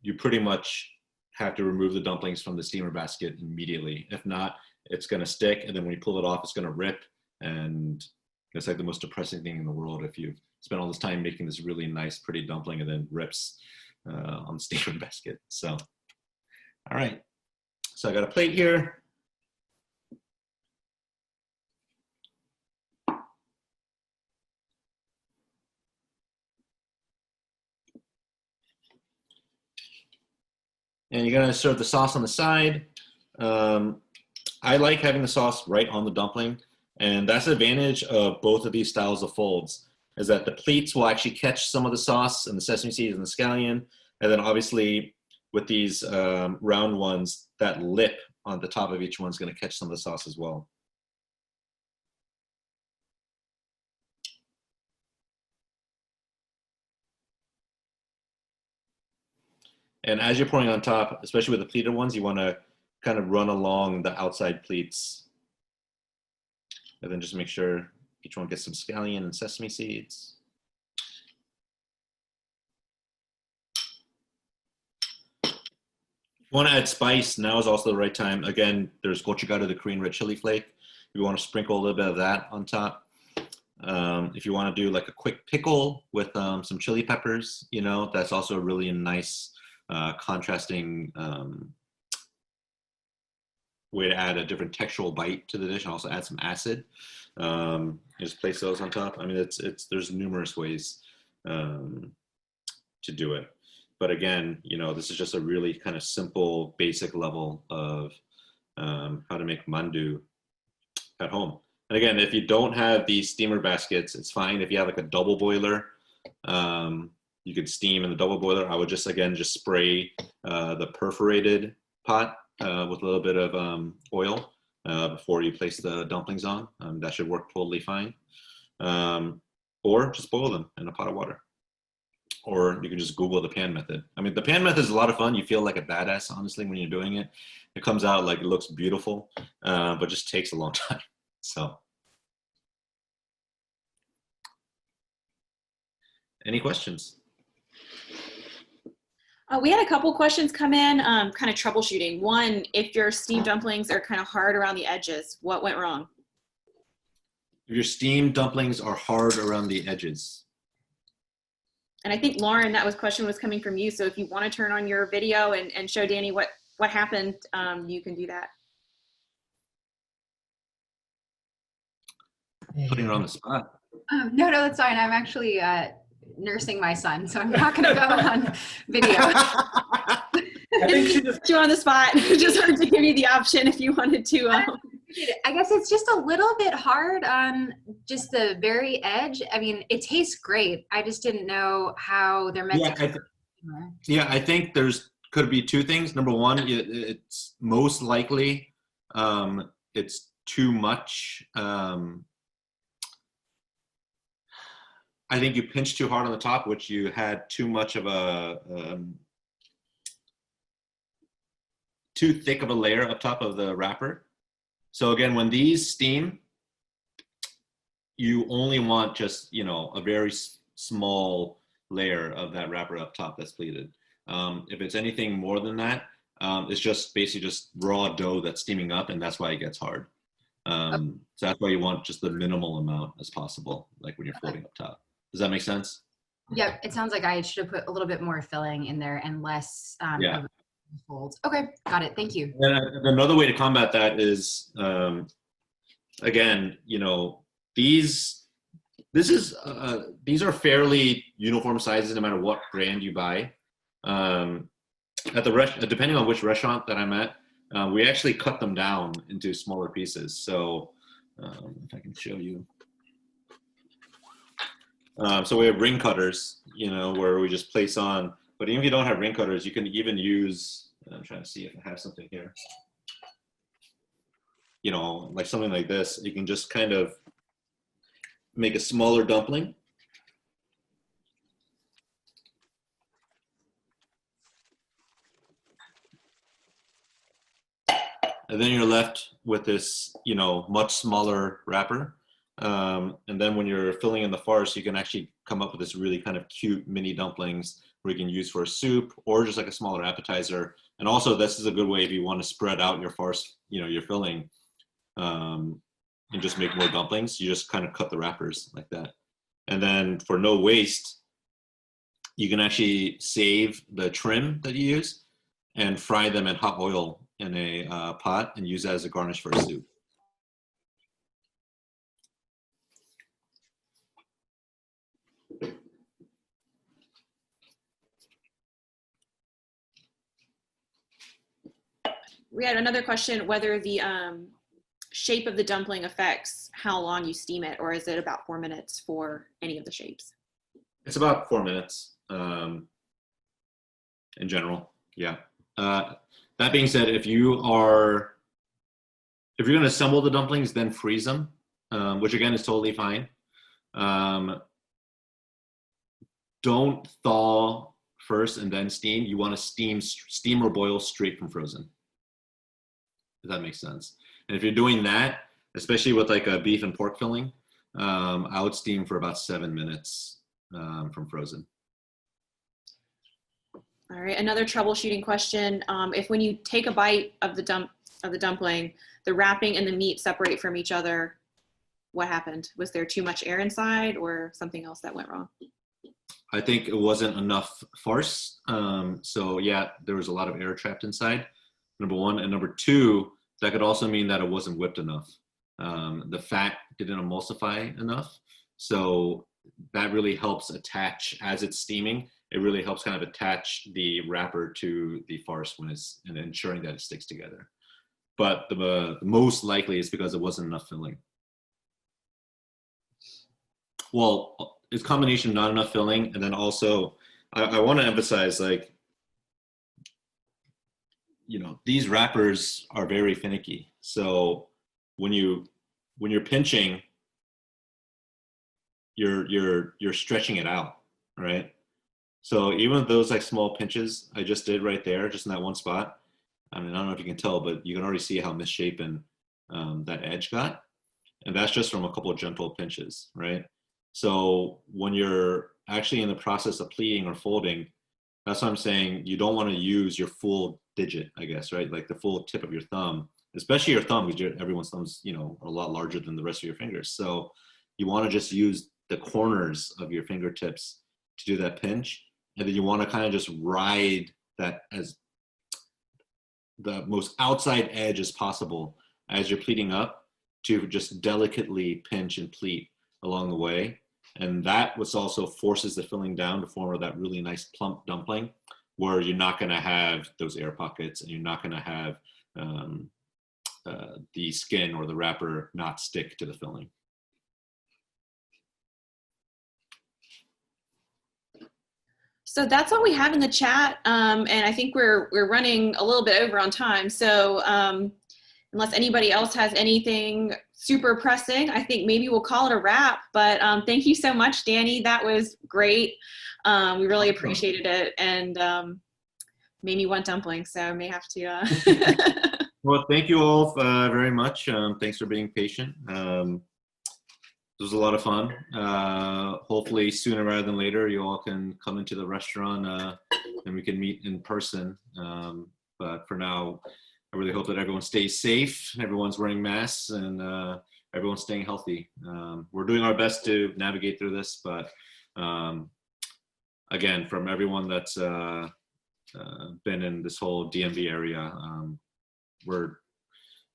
you pretty much have to remove the dumplings from the steamer basket immediately. If not, it's going to stick, and then when you pull it off, it's going to rip, and it's like the most depressing thing in the world if you've spent all this time making this really nice, pretty dumpling and then rips on the steamer basket. So, all right. So I got a plate here. And you're gonna serve the sauce on the side. I like having the sauce right on the dumpling, and that's the advantage of both of these styles of folds, is that the pleats will actually catch some of the sauce and the sesame seeds and the scallion, and then obviously with these round ones, that lip on the top of each one is gonna catch some of the sauce as well. And as you're pouring on top, especially with the pleated ones, you want to kind of run along the outside pleats. And then just make sure each one gets some scallion and sesame seeds. If you want to add spice, now is also the right time. Again, there's gochugaru, the Korean red chili flake. You want to sprinkle a little bit of that on top. If you want to do like a quick pickle with some chili peppers, you know, that's also a really nice contrasting way to add a different textural bite to the dish and also add some acid. Just place those on top. I mean, there's numerous ways to do it. But again, you know, this is just a really kind of simple, basic level of how to make mandu at home. And again, if you don't have these steamer baskets, it's fine. If you have like a double boiler, you could steam in the double boiler. I would just, again, just spray the perforated pot with a little bit of oil before you place the dumplings on. That should work totally fine. Or just boil them in a pot of water. Or you can just Google the pan method. I mean, the pan method is a lot of fun. You feel like a badass, honestly, when you're doing it. It comes out like it looks beautiful, but just takes a long time. So, any questions? We had a couple questions come in, kind of troubleshooting. One, if your steamed dumplings are kind of hard around the edges, what went wrong? If your steamed dumplings are hard around the edges. And I think, Lauren, that question was coming from you. So if you want to turn on your video and show Danny what happened, you can do that. Putting her on the spot. No, that's fine. I'm actually nursing my son, so I'm not going to go on video. I think she just, Put you on the spot. Just wanted to give you the option if you wanted to. I guess it's just a little bit hard on just the very edge. I mean, it tastes great. I just didn't know how they're meant to. Yeah, I think there's could be two things. Number one, it's most likely it's too much. I think you pinched too hard on the top, which you had too much of a too thick of a layer up top of the wrapper. So again, when these steam, you only want just, you know, a very small layer of that wrapper up top that's pleated. If it's anything more than that, it's just basically just raw dough that's steaming up, and that's why it gets hard. So that's why you want just the minimal amount as possible, like when you're floating up top. Does that make sense? Yeah, it sounds like I should have put a little bit more filling in there and less Yeah. folds. Okay, got it. Thank you. And another way to combat that is, again, you know, these are fairly uniform sizes no matter what brand you buy. At the depending on which restaurant that I'm at, we actually cut them down into smaller pieces. So if I can show you. So we have ring cutters, you know, where we just place on, but even if you don't have ring cutters, you can even use, I'm trying to see if I have something here. You know, like something like this, you can just kind of make a smaller dumpling. And then you're left with this, you know, much smaller wrapper. And then when you're filling in the farce, you can actually come up with this really kind of cute mini dumplings where you can use for a soup or just like a smaller appetizer. And also this is a good way if you want to spread out your farce, you know, your filling, and just make more dumplings. You just kind of cut the wrappers like that. And then for no waste, you can actually save the trim that you use and fry them in hot oil in a pot and use that as a garnish for a soup. We had another question, whether the shape of the dumpling affects how long you steam it, or is it about 4 minutes for any of the shapes? It's about 4 minutes in general. Yeah. That being said, if you're going to assemble the dumplings, then freeze them, which again is totally fine. Don't thaw first and then steam. You want to steam or boil straight from frozen. if that makes sense. And if you're doing that, especially with like a beef and pork filling, I would steam for about 7 minutes from frozen. All right, another troubleshooting question. If when you take a bite of the dumpling, the wrapping and the meat separate from each other, what happened? Was there too much air inside or something else that went wrong? I think it wasn't enough farce. So yeah, there was a lot of air trapped inside, number one. And number two, that could also mean that it wasn't whipped enough. The fat didn't emulsify enough. So that really helps attach as it's steaming. It really helps kind of attach the wrapper to the farce when it's and ensuring that it sticks together. But the most likely is because it wasn't enough filling. Well, it's combination of not enough filling, and then also I want to emphasize, like, you know, these wrappers are very finicky. So when you're pinching, you're stretching it out, right? So even with those like small pinches I just did right there, just in that one spot, I mean, I don't know if you can tell, but you can already see how misshapen that edge got. And that's just from a couple of gentle pinches, right? So when you're actually in the process of pleating or folding, that's what I'm saying. You don't want to use your full digit, I guess, right? Like the full tip of your thumb, especially your thumb, because everyone's thumbs, you know, are a lot larger than the rest of your fingers. So you want to just use the corners of your fingertips to do that pinch. And then you want to kind of just ride that as the most outside edge as possible as you're pleating up to just delicately pinch and pleat along the way. And that was also forces the filling down to form that really nice plump dumpling where you're not going to have those air pockets and you're not going to have the skin or the wrapper not stick to the filling. So that's all we have in the chat, and I think we're running a little bit over on time. So unless anybody else has anything super pressing, I think maybe we'll call it a wrap. But thank you so much, Danny. That was great. We really appreciated it, and made me want dumplings, so I may have to. Well, thank you all very much. Thanks for being patient. It was a lot of fun. Hopefully sooner rather than later, you all can come into the restaurant and we can meet in person. But for now, I really hope that everyone stays safe, everyone's wearing masks, and everyone's staying healthy. We're doing our best to navigate through this, but again, from everyone that's been in this whole DMV area, we're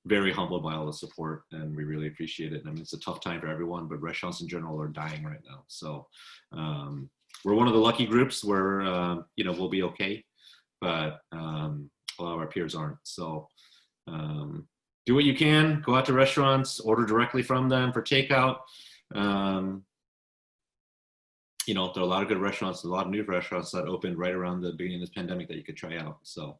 very humbled by all the support, and we really appreciate it. I mean, it's a tough time for everyone, but restaurants in general are dying right now. So we're one of the lucky groups where, you know, we'll be okay, but a lot of our peers aren't. So do what you can, go out to restaurants, order directly from them for takeout. You know, there are a lot of good restaurants, a lot of new restaurants that opened right around the beginning of this pandemic that you could try out. So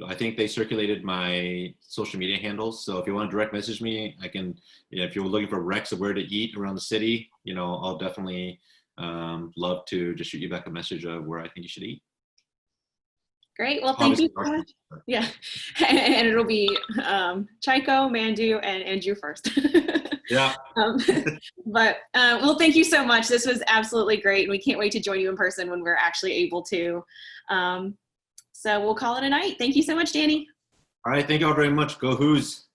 I think they circulated my social media handles. So if you want to direct message me, I can, you know, if you're looking for recs of where to eat around the city, you know, I'll definitely love to just shoot you back a message of where I think you should eat. Great. Well, thank you so much. Yeah. And it'll be Chaiko, Mandu, and you first. Yeah. But well, thank you so much. This was absolutely great. And we can't wait to join you in person when we're actually able to. So we'll call it a night. Thank you so much, Danny. All right. Thank you all very much. Go Who's.